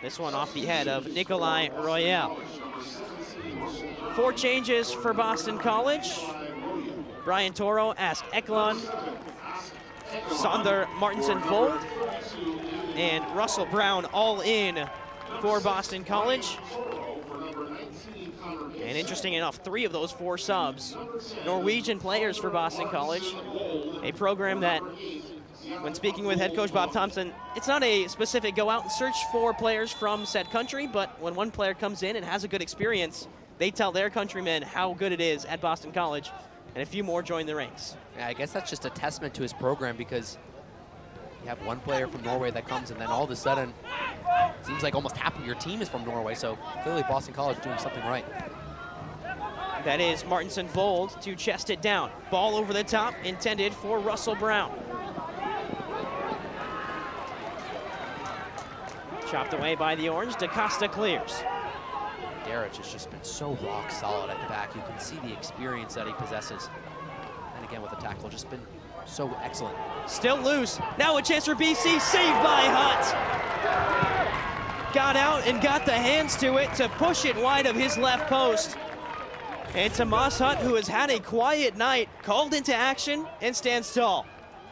This one off the head of Nikolai Royale. 4 changes for Boston College. Brian Toro, Ask Eklund, Sander Martinson-Vold, and Russell Brown all in for Boston College. And interesting enough, 3 of those 4 subs, Norwegian players for Boston College, a program that, when speaking with head coach Bob Thompson, it's not a specific go out and search for players from said country, but when one player comes in and has a good experience, they tell their countrymen how good it is at Boston College, and a few more join the ranks. Yeah, I guess that's just a testament to his program, because you have one player from Norway that comes, and then all of a sudden, it seems like almost half of your team is from Norway, so clearly Boston College doing something right. That is Martinson-Vold to chest it down. Ball over the top, intended for Russell Brown. Chopped away by the Orange, DaCosta clears. Derrick has just been so rock solid at the back. You can see the experience that he possesses. And again with the tackle, just been so excellent. Still loose, now a chance for BC, saved by Hutt. Got out and got the hands to it to push it wide of his left post. And Tomas Hutt, who has had a quiet night, called into action and stands tall.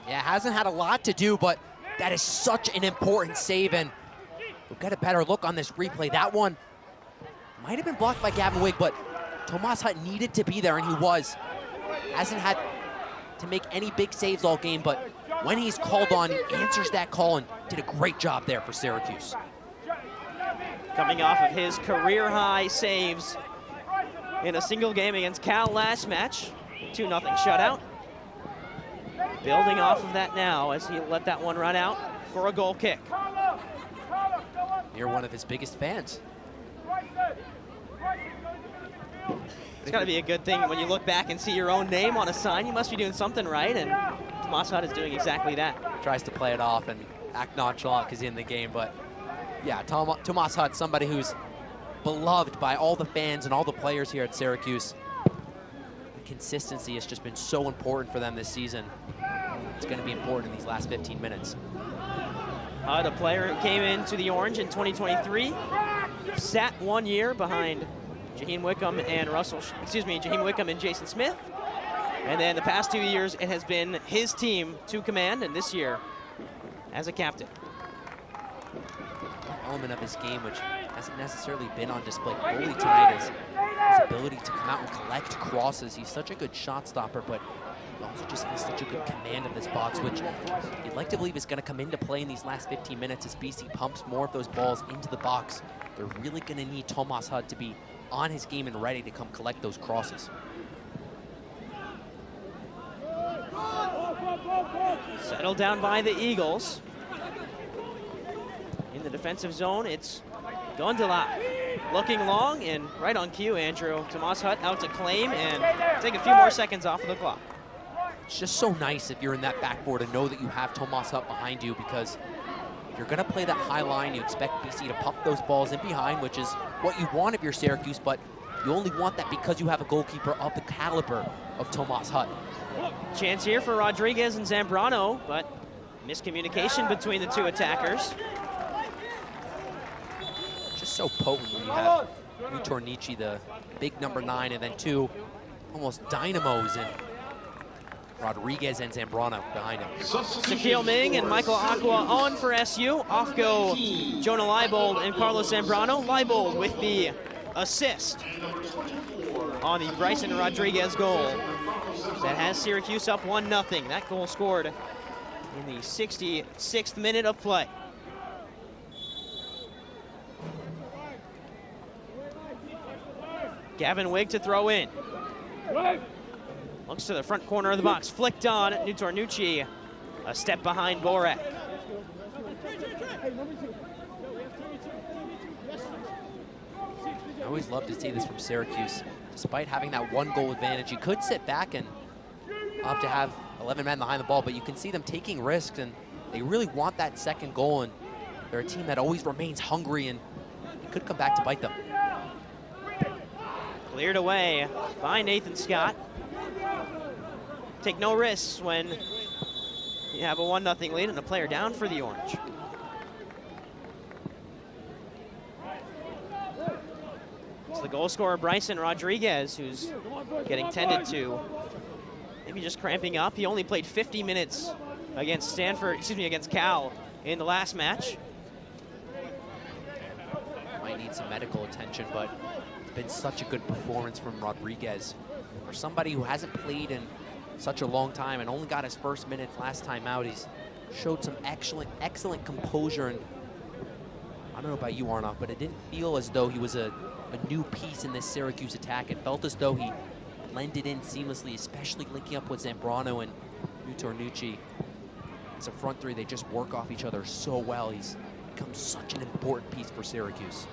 Yeah, hasn't had a lot to do, but that is such an important save, and we'll get a better look on this replay. That one might have been blocked by Gavin Wigg, but Tomas Hutt needed to be there, and he was. Hasn't had to make any big saves all game, but when he's called on, he answers that call and did a great job there for Syracuse. Coming off of his career-high saves in a single game against Cal last match, 2-0 shutout. Building off of that now as he let that one run out for a goal kick. Near one of his biggest fans. It's got to be a good thing when you look back and see your own name on a sign. You must be doing something right, and Tomas Hutt is doing exactly that. Tries to play it off and act nonchalant because he's in the game, but yeah, Tomas Hutt, somebody who's beloved by all the fans and all the players here at Syracuse. The consistency has just been so important for them this season. It's going to be important in these last 15 minutes. The player who came into the Orange in 2023 sat 1 year behind Jaheim Wickham and Jason Smith. And then the past 2 years, it has been his team to command, and this year as a captain. One element of his game which hasn't necessarily been on display fully tonight is his ability to come out and collect crosses. He's such a good shot stopper, but he also just has such a good command of this box, which you'd like to believe is going to come into play in these last 15 minutes as BC pumps more of those balls into the box. They're really going to need Tomas Hutt to be on his game and ready to come collect those crosses. Settled down by the Eagles. In the defensive zone, it's Gondolac looking long and right on cue, Andrew. Tomas Hutt out to claim and take a few more seconds off of the clock. It's just so nice if you're in that backboard to know that you have Tomas Hutt behind you, because if you're going to play that high line, you expect BC to pump those balls in behind, which is what you want if you're Syracuse, but you only want that because you have a goalkeeper of the caliber of Tomas Hutt. Chance here for Rodriguez and Zambrano, but miscommunication between the two attackers. Just so potent when you have Tornici, the big number 9, and then two almost dynamos in Rodriguez and Zambrano behind him. Shaquille Ming and Michael Aqua on for SU. Off go Jonah Leibold and Carlos Zambrano. Leibold with the assist on the Bryson Rodriguez goal that has Syracuse up 1-0. That goal scored in the 66th minute of play. Gavin Wigg to throw in. Looks to the front corner of the box, flicked on. Tornucci a step behind Borek. I always love to see this from Syracuse. Despite having that 1-goal advantage, you could sit back and opt to have 11 men behind the ball, but you can see them taking risks, and they really want that second goal, and they're a team that always remains hungry, and it could come back to bite them. Cleared away by Nathan Scott. Take no risks when you have a 1-0 lead and a player down for the Orange. It's the goal scorer Bryson Rodriguez who's getting tended to. Maybe just cramping up. He only played 50 minutes against against Cal in the last match. Might need some medical attention, but it's been such a good performance from Rodriguez. For somebody who hasn't played in such a long time and only got his first minutes last time out, he's showed some excellent composure. And I don't know about you, Arnoff, but it didn't feel as though he was a new piece in this Syracuse attack. It felt as though he blended in seamlessly, especially linking up with Zambrano and Tornucci. It's a front three. They just work off each other so well. He's become such an important piece for Syracuse.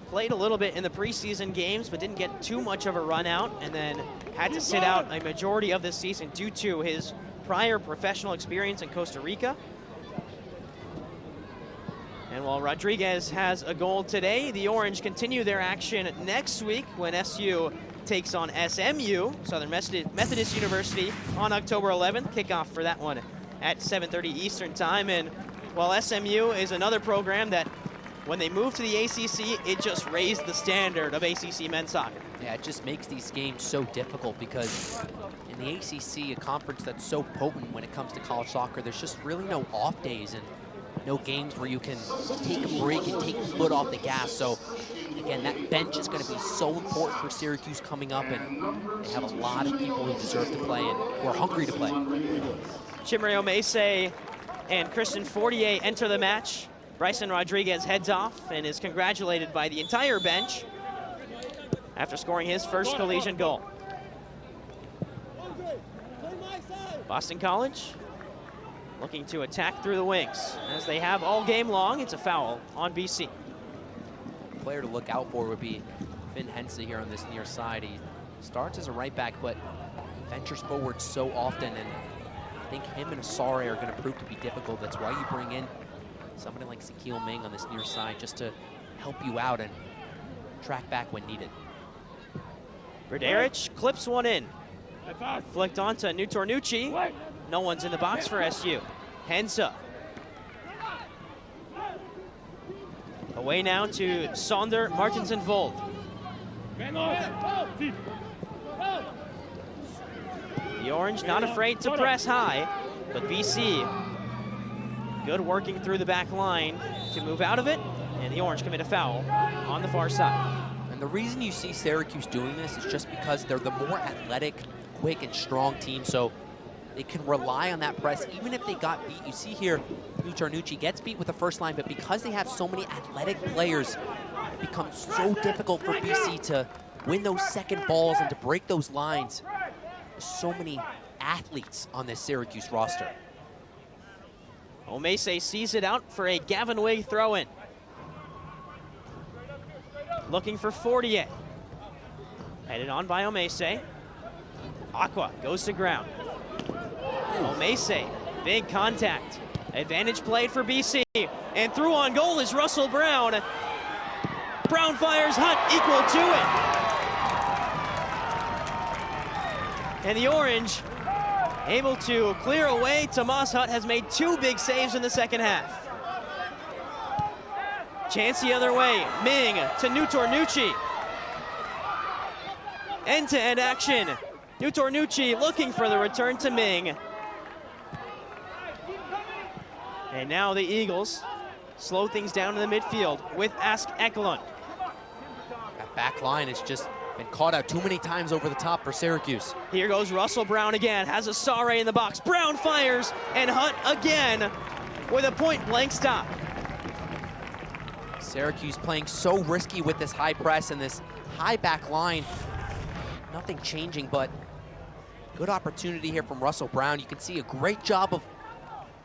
Played a little bit in the preseason games, but didn't get too much of a run out, and then had to sit out a majority of this season due to his prior professional experience in Costa Rica. And while Rodriguez has a goal today, the Orange continue their action next week when SU takes on SMU, Southern Methodist University, on October 11th. Kickoff for that one at 7:30 Eastern time. And while SMU is another program that when they moved to the ACC, it just raised the standard of ACC men's soccer. Yeah, it just makes these games so difficult because in the ACC, a conference that's so potent when it comes to college soccer, there's just really no off days and no games where you can take a break and take your foot off the gas. So again, that bench is going to be so important for Syracuse coming up, and they have a lot of people who deserve to play and who are hungry to play. Chimere Omese and Christian Fortier enter the match. Bryson Rodriguez heads off and is congratulated by the entire bench after scoring his first collegiate goal. Boston College looking to attack through the wings, as they have all game long. It's a foul on BC. A player to look out for would be Finn Hensley here on this near side. He starts as a right back, but ventures forward so often, and I think him and Asare are going to prove to be difficult. That's why you bring in somebody like Shaquille Ming on this near side, just to help you out and track back when needed. Berdaric clips one in. Flicked onto Tornucci. No one's in the box for SU. Hensa. Away now to Sonder Martinsen-Vold. The Orange not afraid to press high, but BC good working through the back line to move out of it, and the Orange commit a foul on the far side. And the reason you see Syracuse doing this is just because they're the more athletic, quick, and strong team, so they can rely on that press even if they got beat. You see here, Nutarnucci gets beat with the first line, but because they have so many athletic players, it becomes so difficult for BC to win those second balls and to break those lines. There's so many athletes on this Syracuse roster. Omese sees it out for a Gavin Wig throw-in. Looking for Fortier. Headed on by Omese. Aqua goes to ground. Omese, big contact. Advantage played for BC. And through on goal is Russell Brown. Brown fires Hutt, equal to it. And the Orange able to clear away. Tomas Hutt has made 2 big saves in the second half. Chance the other way. Ming to Nutarnucci. End-to-end action. Nutarnucci looking for the return to Ming. And now the Eagles slow things down in the midfield with Ask Ekelund. That back line has just been caught out too many times over the top for Syracuse. Here goes Russell Brown again, has a Sare in the box. Brown fires, and Hutt again with a point-blank stop. Syracuse playing so risky with this high press and this high back line. Nothing changing, but good opportunity here from Russell Brown. You can see a great job of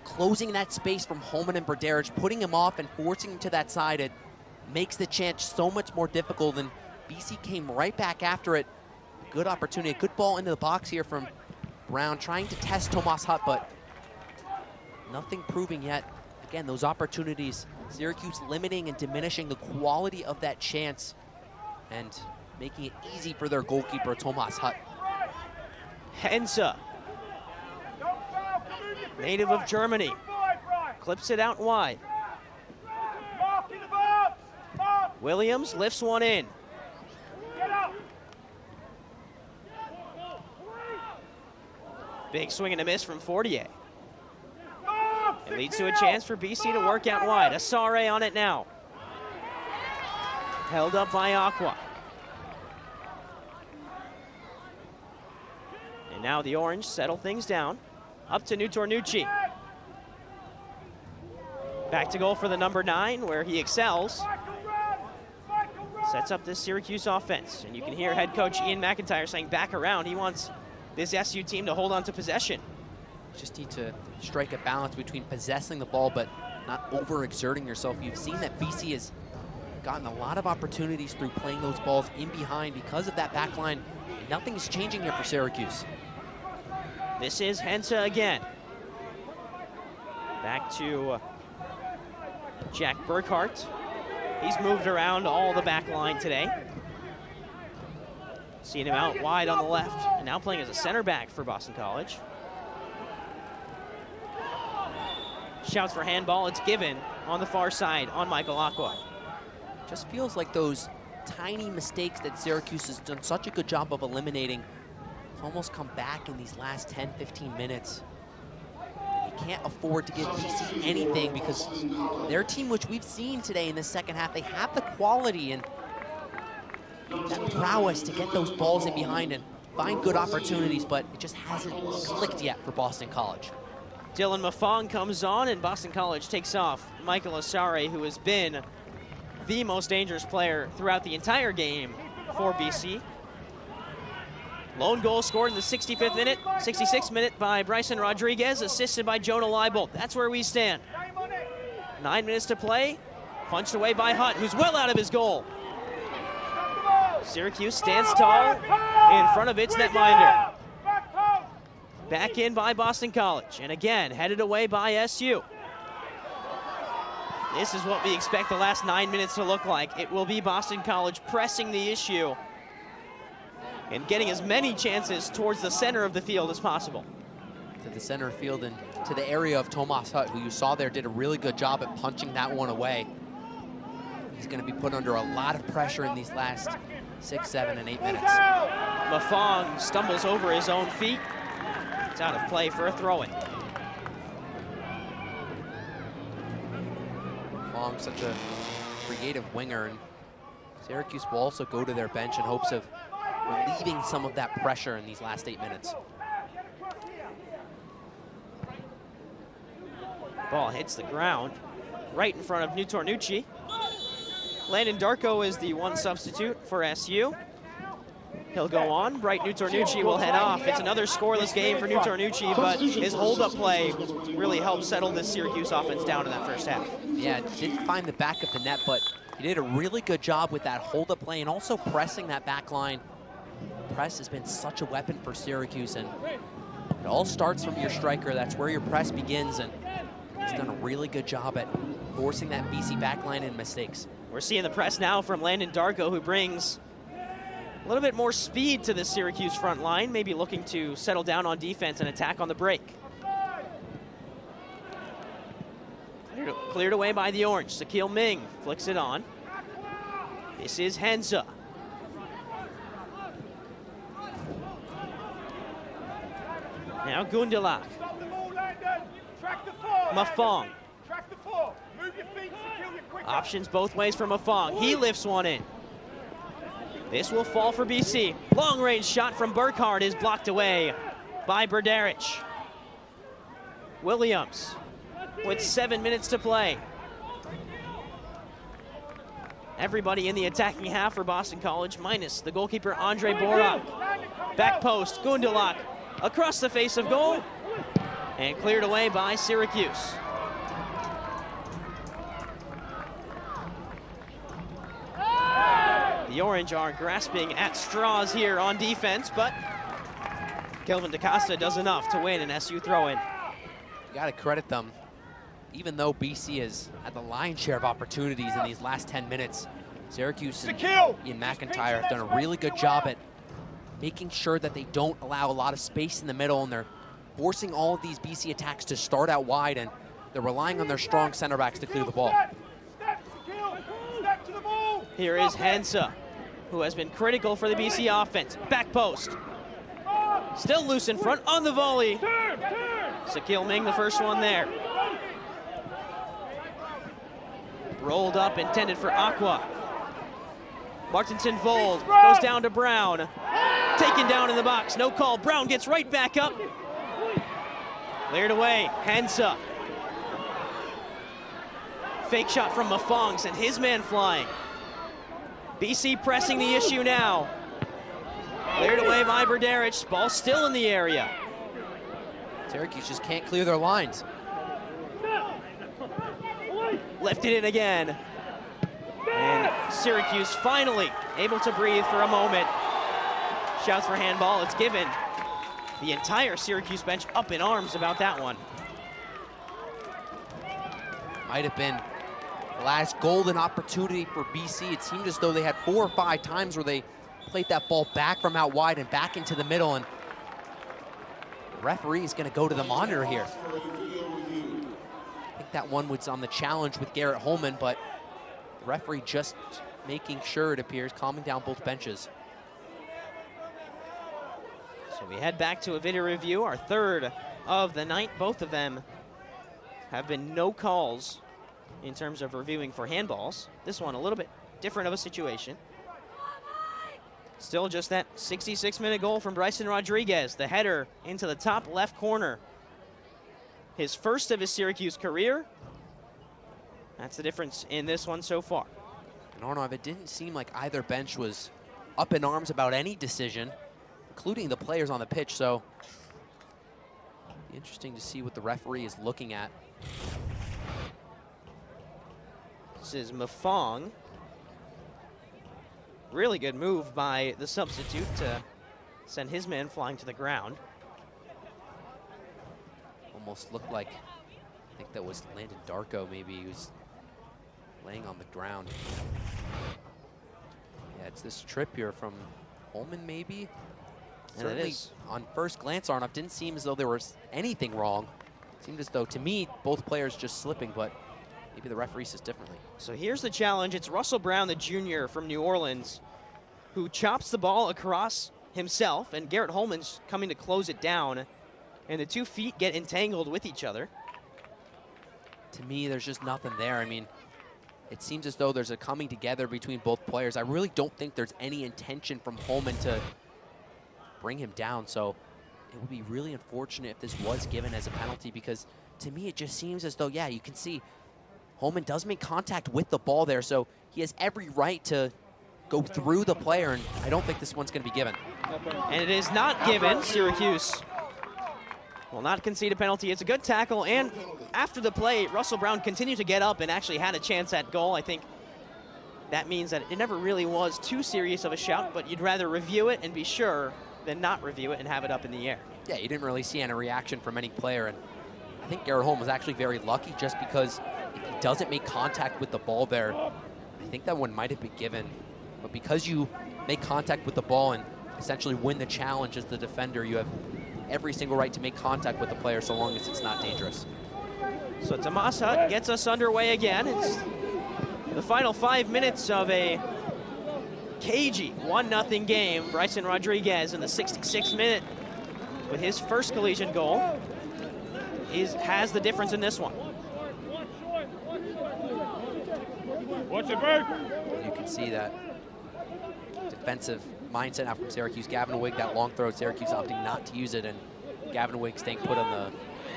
closing that space from Holman and Berderich, putting him off and forcing him to that side. It makes the chance so much more difficult, and BC came right back after it. A good opportunity, a good ball into the box here from Brown, trying to test Tomas Hutt, but nothing proving yet. Again, those opportunities, Syracuse limiting and diminishing the quality of that chance and making it easy for their goalkeeper, Tomas Hutt. Hensa, native of Germany, clips it out wide. Williams lifts one in. Big swing and a miss from Fortier. It leads to a chance for BC to work out wide. Asare on it now. Held up by Aqua. And now the Orange settle things down. Up to Nutarnucci. Back to goal for the number 9, where he excels. Sets up this Syracuse offense. And you can hear head coach Ian McIntyre saying back around. He wants this SU team to hold on to possession. Just need to strike a balance between possessing the ball but not overexerting yourself. You've seen that BC has gotten a lot of opportunities through playing those balls in behind because of that back line. And nothing is changing here for Syracuse. This is Hensa again. Back to Jack Burkhart. He's moved around all the back line today. Seeing him out wide on the left, and now playing as a center back for Boston College. Shouts for handball, it's given on the far side on Michael Aqua. Just feels like those tiny mistakes that Syracuse has done such a good job of eliminating almost come back in these last 10, 15 minutes. You can't afford to give BC anything because their team, which we've seen today in the second half, they have the quality and that prowess to get those balls in behind and find good opportunities, but it just hasn't clicked yet for Boston College. Dylan Mafong comes on, and Boston College takes off Michael Asare, who has been the most dangerous player throughout the entire game for BC. Lone goal scored in the 65th minute, 66th minute by Bryson Rodriguez, assisted by Jonah Leibold. That's where we stand. 9 minutes to play, punched away by Hutt, who's well out of his goal. Syracuse stands tall in front of its netminder. Back in by Boston College, and again, headed away by SU. This is what we expect the last 9 minutes to look like. It will be Boston College pressing the issue and getting as many chances towards the center of the field as possible. to the center field and to the area of Tomas Hutt, who you saw there did a really good job at punching that one away. He's going to be put under a lot of pressure in these last 6, 7, and 8 minutes. Mafong stumbles over his own feet. It's out of play for a throw-in. Mafong, such a creative winger, and Syracuse will also go to their bench in hopes of relieving some of that pressure in these last 8 minutes. Ball hits the ground right in front of Nutornucci. Landon Darko is the one substitute for SU. He'll go on. Bright Nutornucci will head off. It's another scoreless game for Nutornucci, but his hold-up play really helped settle this Syracuse offense down in that first half. Yeah, didn't find the back of the net, but he did a really good job with that hold-up play and also pressing that back line. Press has been such a weapon for Syracuse, and it all starts from your striker. That's where your press begins, and he's done a really good job at forcing that BC back line in mistakes. We're seeing the press now from Landon Darko, who brings a little bit more speed to the Syracuse front line, maybe looking to settle down on defense and attack on the break. Cleared away by the Orange. Sakil Ming flicks it on. This is Henza. Now Gundelach. Mafong. Options both ways for Mafong. He lifts one in. This will fall for BC. Long-range shot from Burkhardt is blocked away by Berderich. Williams with 7 minutes to play. Everybody in the attacking half for Boston College, minus the goalkeeper Andre Borak. Back post, Gundelach across the face of goal, and cleared away by Syracuse. The Orange are grasping at straws here on defense, but Kelvin DaCosta does enough to win an SU throw-in. You got to credit them. Even though BC has had the lion's share of opportunities in these last 10 minutes, Syracuse and Ian McIntyre have done a really good job at making sure that they don't allow a lot of space in the middle, and they're forcing all of these BC attacks to start out wide, and they're relying on their strong center backs to clear the ball. Here is Hensa, who has been critical for the BC offense. Back post. Still loose in front on the volley. Sakil Ming, the first one there. Rolled up, intended for Aqua. Martinson Vold goes down to Brown. Taken down in the box, no call. Brown gets right back up. Cleared away, Hensa. Fake shot from Mafong, sent his man flying. BC pressing the issue now. Cleared away by Berderich, ball still in the area. Syracuse just can't clear their lines. Lifted in again. And Syracuse finally able to breathe for a moment. Shouts for handball, it's given. The entire Syracuse bench up in arms about that one. Might have been the last golden opportunity for BC. It seemed as though they had 4 or 5 times where they played that ball back from out wide and back into the middle, and the referee is going to go to the monitor here. I think that one was on the challenge with Garrett Holman, but the referee just making sure, it appears, calming down both benches. So we head back to a video review, our third of the night. Both of them have been no calls in terms of reviewing for handballs. This one a little bit different of a situation. Still just that 66-minute goal from Bryson Rodriguez, the header into the top left corner. His first of his Syracuse career. That's the difference in this one so far. And Arnav, it didn't seem like either bench was up in arms about any decision, including the players on the pitch, so interesting to see what the referee is looking at. This is Mafong. Really good move by the substitute to send his man flying to the ground. Almost looked like, I think that was Landon Darko maybe, he was laying on the ground. Yeah, it's this trip here from Holman maybe. Certainly, on first glance, Arnold, didn't seem as though there was anything wrong. It seemed as though, to me, both players just slipping, but maybe the referee says differently. So here's the challenge. It's Russell Brown, the junior from New Orleans, who chops the ball across himself, and Garrett Holman's coming to close it down, and the 2 feet get entangled with each other. To me, there's just nothing there. I mean, it seems as though there's a coming together between both players. I really don't think there's any intention from Holman to bring him down, so it would be really unfortunate if this was given as a penalty, because to me it just seems as though, yeah, you can see Holman does make contact with the ball there, so he has every right to go through the player, and I don't think this one's going to be given. And it is not given. Syracuse will not concede a penalty. It's a good tackle, and after the play, Russell Brown continued to get up and actually had a chance at goal. I think that means that it never really was too serious of a shout, but you'd rather review it and be sure than not review it and have it up in the air. Yeah, you didn't really see any reaction from any player, and I think Garrett Holman was actually very lucky, just because if he doesn't make contact with the ball there, I think that one might have been given. But because you make contact with the ball and essentially win the challenge as the defender, you have every single right to make contact with the player so long as it's not dangerous. So Tomas Hutt gets us underway again. It's the final 5 minutes of a cagey 1-0 game. Bryson Rodriguez in the 66th minute with his first collegiate goal has the difference in this one. You can see that defensive mindset now from Syracuse. Gavin Wigg, that long throw, Syracuse opting not to use it, and Gavin Wigg staying put on the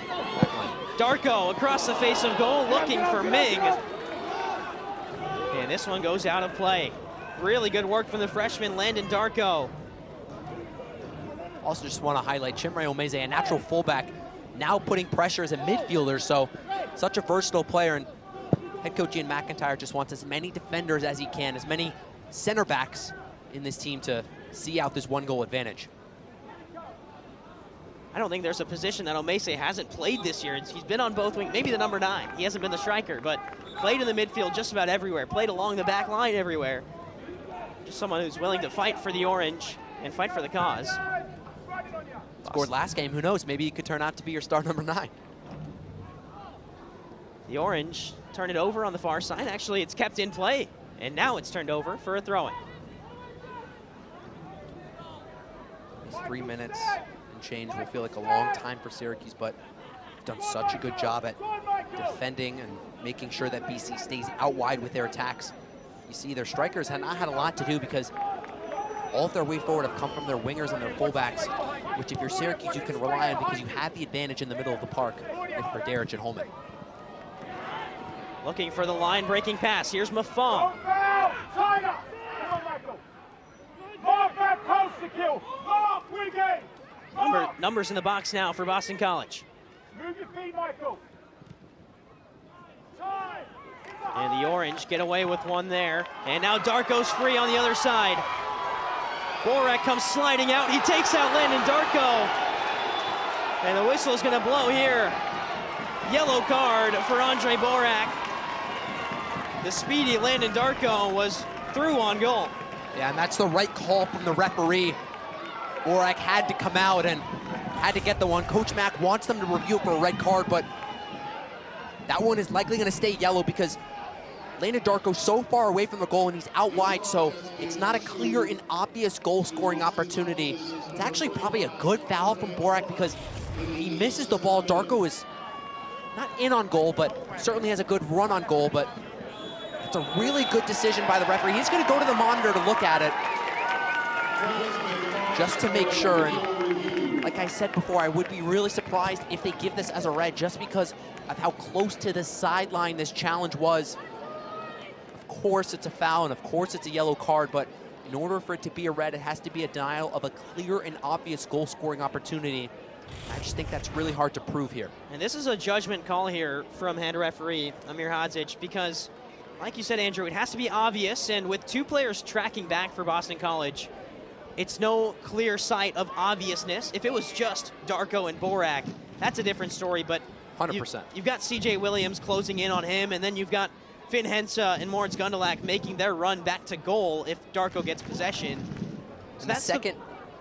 back line. Darko across the face of goal, looking for Mig. And this one goes out of play. Really good work from the freshman, Landon Darko. Also just want to highlight Chimere Omeze, a natural fullback, now putting pressure as a midfielder, so such a versatile player. And head coach Ian McIntyre just wants as many defenders as he can, as many center backs in this team to see out this 1-goal advantage. I don't think there's a position that Omese hasn't played this year. He's been on both wings, maybe the number 9. He hasn't been the striker, but played in the midfield just about everywhere, played along the back line everywhere. Just someone who's willing to fight for the Orange and fight for the cause. Scored last game, who knows, maybe he could turn out to be your star number 9. The Orange turn it over on the far side. Actually, it's kept in play, and now it's turned over for a throw-in. These 3 minutes and change will feel like a long time for Syracuse, but they've done such a good job at defending and making sure that BC stays out wide with their attacks. You see, their strikers have not had a lot to do, because all of their way forward have come from their wingers and their fullbacks, which if you're Syracuse, you can rely on because you have the advantage in the middle of the park with Berderich and Holman. Looking for the line-breaking pass. Here's Mafong. Numbers in the box now for Boston College. Move your feet, Michael. And the Orange get away with one there. And now Darko's free on the other side. Borak comes sliding out. He takes out Landon Darko. And the whistle is going to blow here. Yellow card for Andre Borak. The speedy Landon Darko was through on goal. Yeah, and that's the right call from the referee. Borak had to come out and had to get the one. Coach Mack wants them to review it for a red card, but that one is likely going to stay yellow because Landon Darko's so far away from the goal and he's out wide, so it's not a clear and obvious goal-scoring opportunity. It's actually probably a good foul from Borak because if he misses the ball, Darko is not in on goal, but certainly has a good run on goal, but it's a really good decision by the referee. He's going to go to the monitor to look at it just to make sure. And like I said before, I would be really surprised if they give this as a red just because of how close to the sideline this challenge was. Of course it's a foul and of course it's a yellow card, but in order for it to be a red, it has to be a denial of a clear and obvious goal-scoring opportunity. I just think that's really hard to prove here. And this is a judgment call here from head referee Amir Hadzic because, like you said, Andrew, it has to be obvious, and with two players tracking back for Boston College, it's no clear sight of obviousness. If it was just Darko and Borak, that's a different story, but 100%. You've got C.J. Williams closing in on him, and then you've got Finn Hensa and Moritz Gundelach making their run back to goal if Darko gets possession. So that's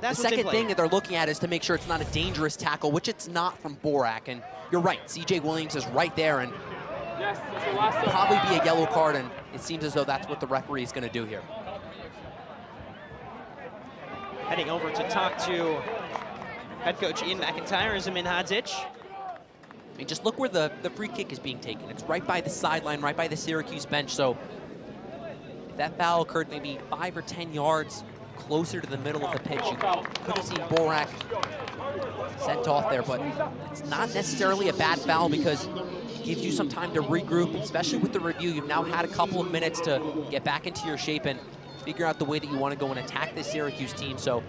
That's the what's in second play. thing that they're looking at is to make sure it's not a dangerous tackle, which it's not from Borak. And you're right, CJ Williams is right there, and probably be a yellow card, and it seems as though that's what the referee is going to do here. Heading over to talk to head coach Ian McIntyre is Amin Hadzic. I mean, just look where the free kick is being taken. It's right by the sideline, right by the Syracuse bench. So if that foul occurred maybe 5 or 10 yards closer to the middle of the pitch, you could have seen Borak sent off there, but it's not necessarily a bad foul because it gives you some time to regroup, especially with the review. You've now had a couple of minutes to get back into your shape and figure out the way that you want to go and attack this Syracuse team. So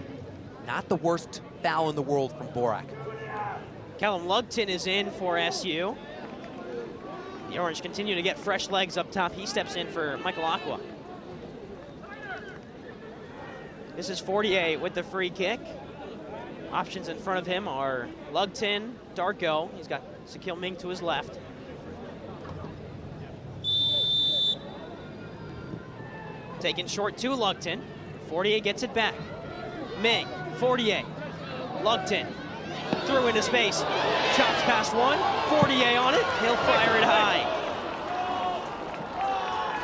not the worst foul in the world from Borak. Callum Lugton is in for SU. The Orange continue to get fresh legs up top. He steps in for Michael Aqua. This is Fortier with the free kick. Options in front of him are Lugton, Darko. He's got Sakil Ming to his left. Taken short to Lugton. Fortier gets it back. Ming, Fortier, Lugton. Through into space, chops past one, Fortier on it, he'll fire it high.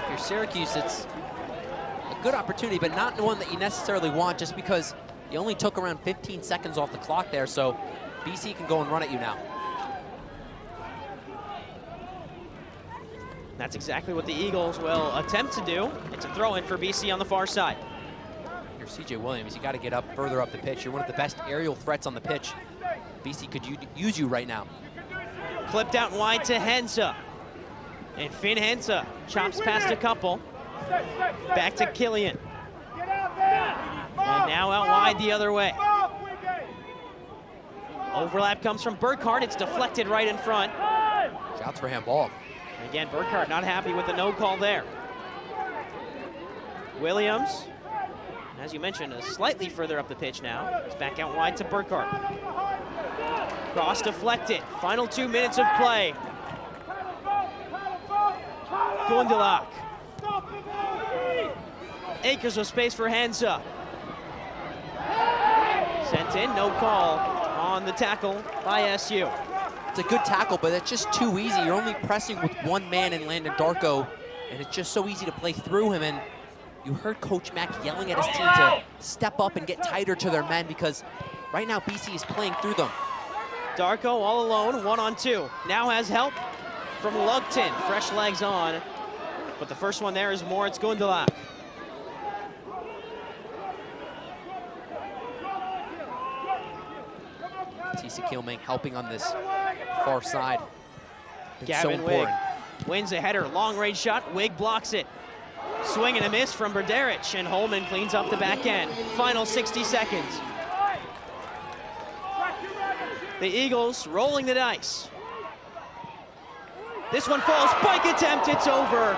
If you're Syracuse, it's a good opportunity, but not one that you necessarily want just because you only took around 15 seconds off the clock there, so BC can go and run at you now. That's exactly what the Eagles will attempt to do. It's a throw in for BC on the far side. You're CJ Williams, you got to get up further up the pitch. You're one of the best aerial threats on the pitch. BC could use you right now. Clipped out wide to Hensa. And Finn Hensa chops past a couple. Back to Killian. And now out wide the other way. Overlap comes from Burkhardt. It's deflected right in front. Shouts for handball. Again, Burkhardt not happy with the no call there. Williams, as you mentioned, is slightly further up the pitch now. It's back out wide to Burkhardt. Cross deflected. Final 2 minutes of play. Gondelak. Acres of space for Hensa. Sent in, no call on the tackle by SU. It's a good tackle, but it's just too easy. You're only pressing with one man in Landon Darko, and it's just so easy to play through him. And you heard Coach Mack yelling at his team to step up and get tighter to their men because right now BC is playing through them. Darko all alone, 1-on-2. Now has help from Lugton. Fresh legs on, but the first one there is Moritz Gondelak. Sakil Ming helping on this far side. It's Gavin so Wig important. wins a header, long range shot, Wig blocks it. Swing and a miss from Berderich, and Holman cleans up the back end. Final 60 seconds. The Eagles rolling the dice. This one falls, spike attempt, it's over.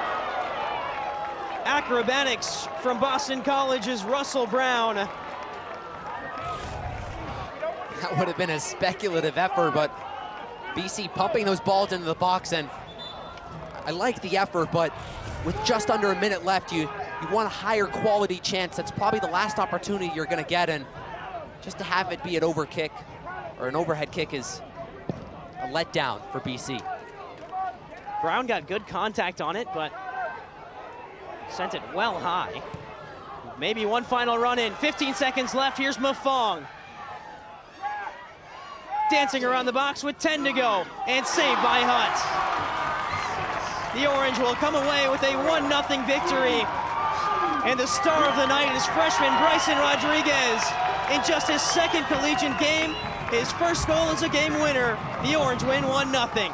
Acrobatics from Boston College's Russell Brown. That would have been a speculative effort, but BC pumping those balls into the box, and I like the effort, but with just under a minute left, you want a higher quality chance. That's probably the last opportunity you're gonna get, and just to have it be an overkick or an overhead kick is a letdown for BC. Brown got good contact on it, but sent it well high. Maybe one final run in, 15 seconds left, here's Mafong. Dancing around the box with 10 to go, and saved by Hunt. The Orange will come away with a 1-0 victory. And the star of the night is freshman Bryson Rodriguez. In just his second collegiate game, his first goal is a game winner. The Orange win 1-0.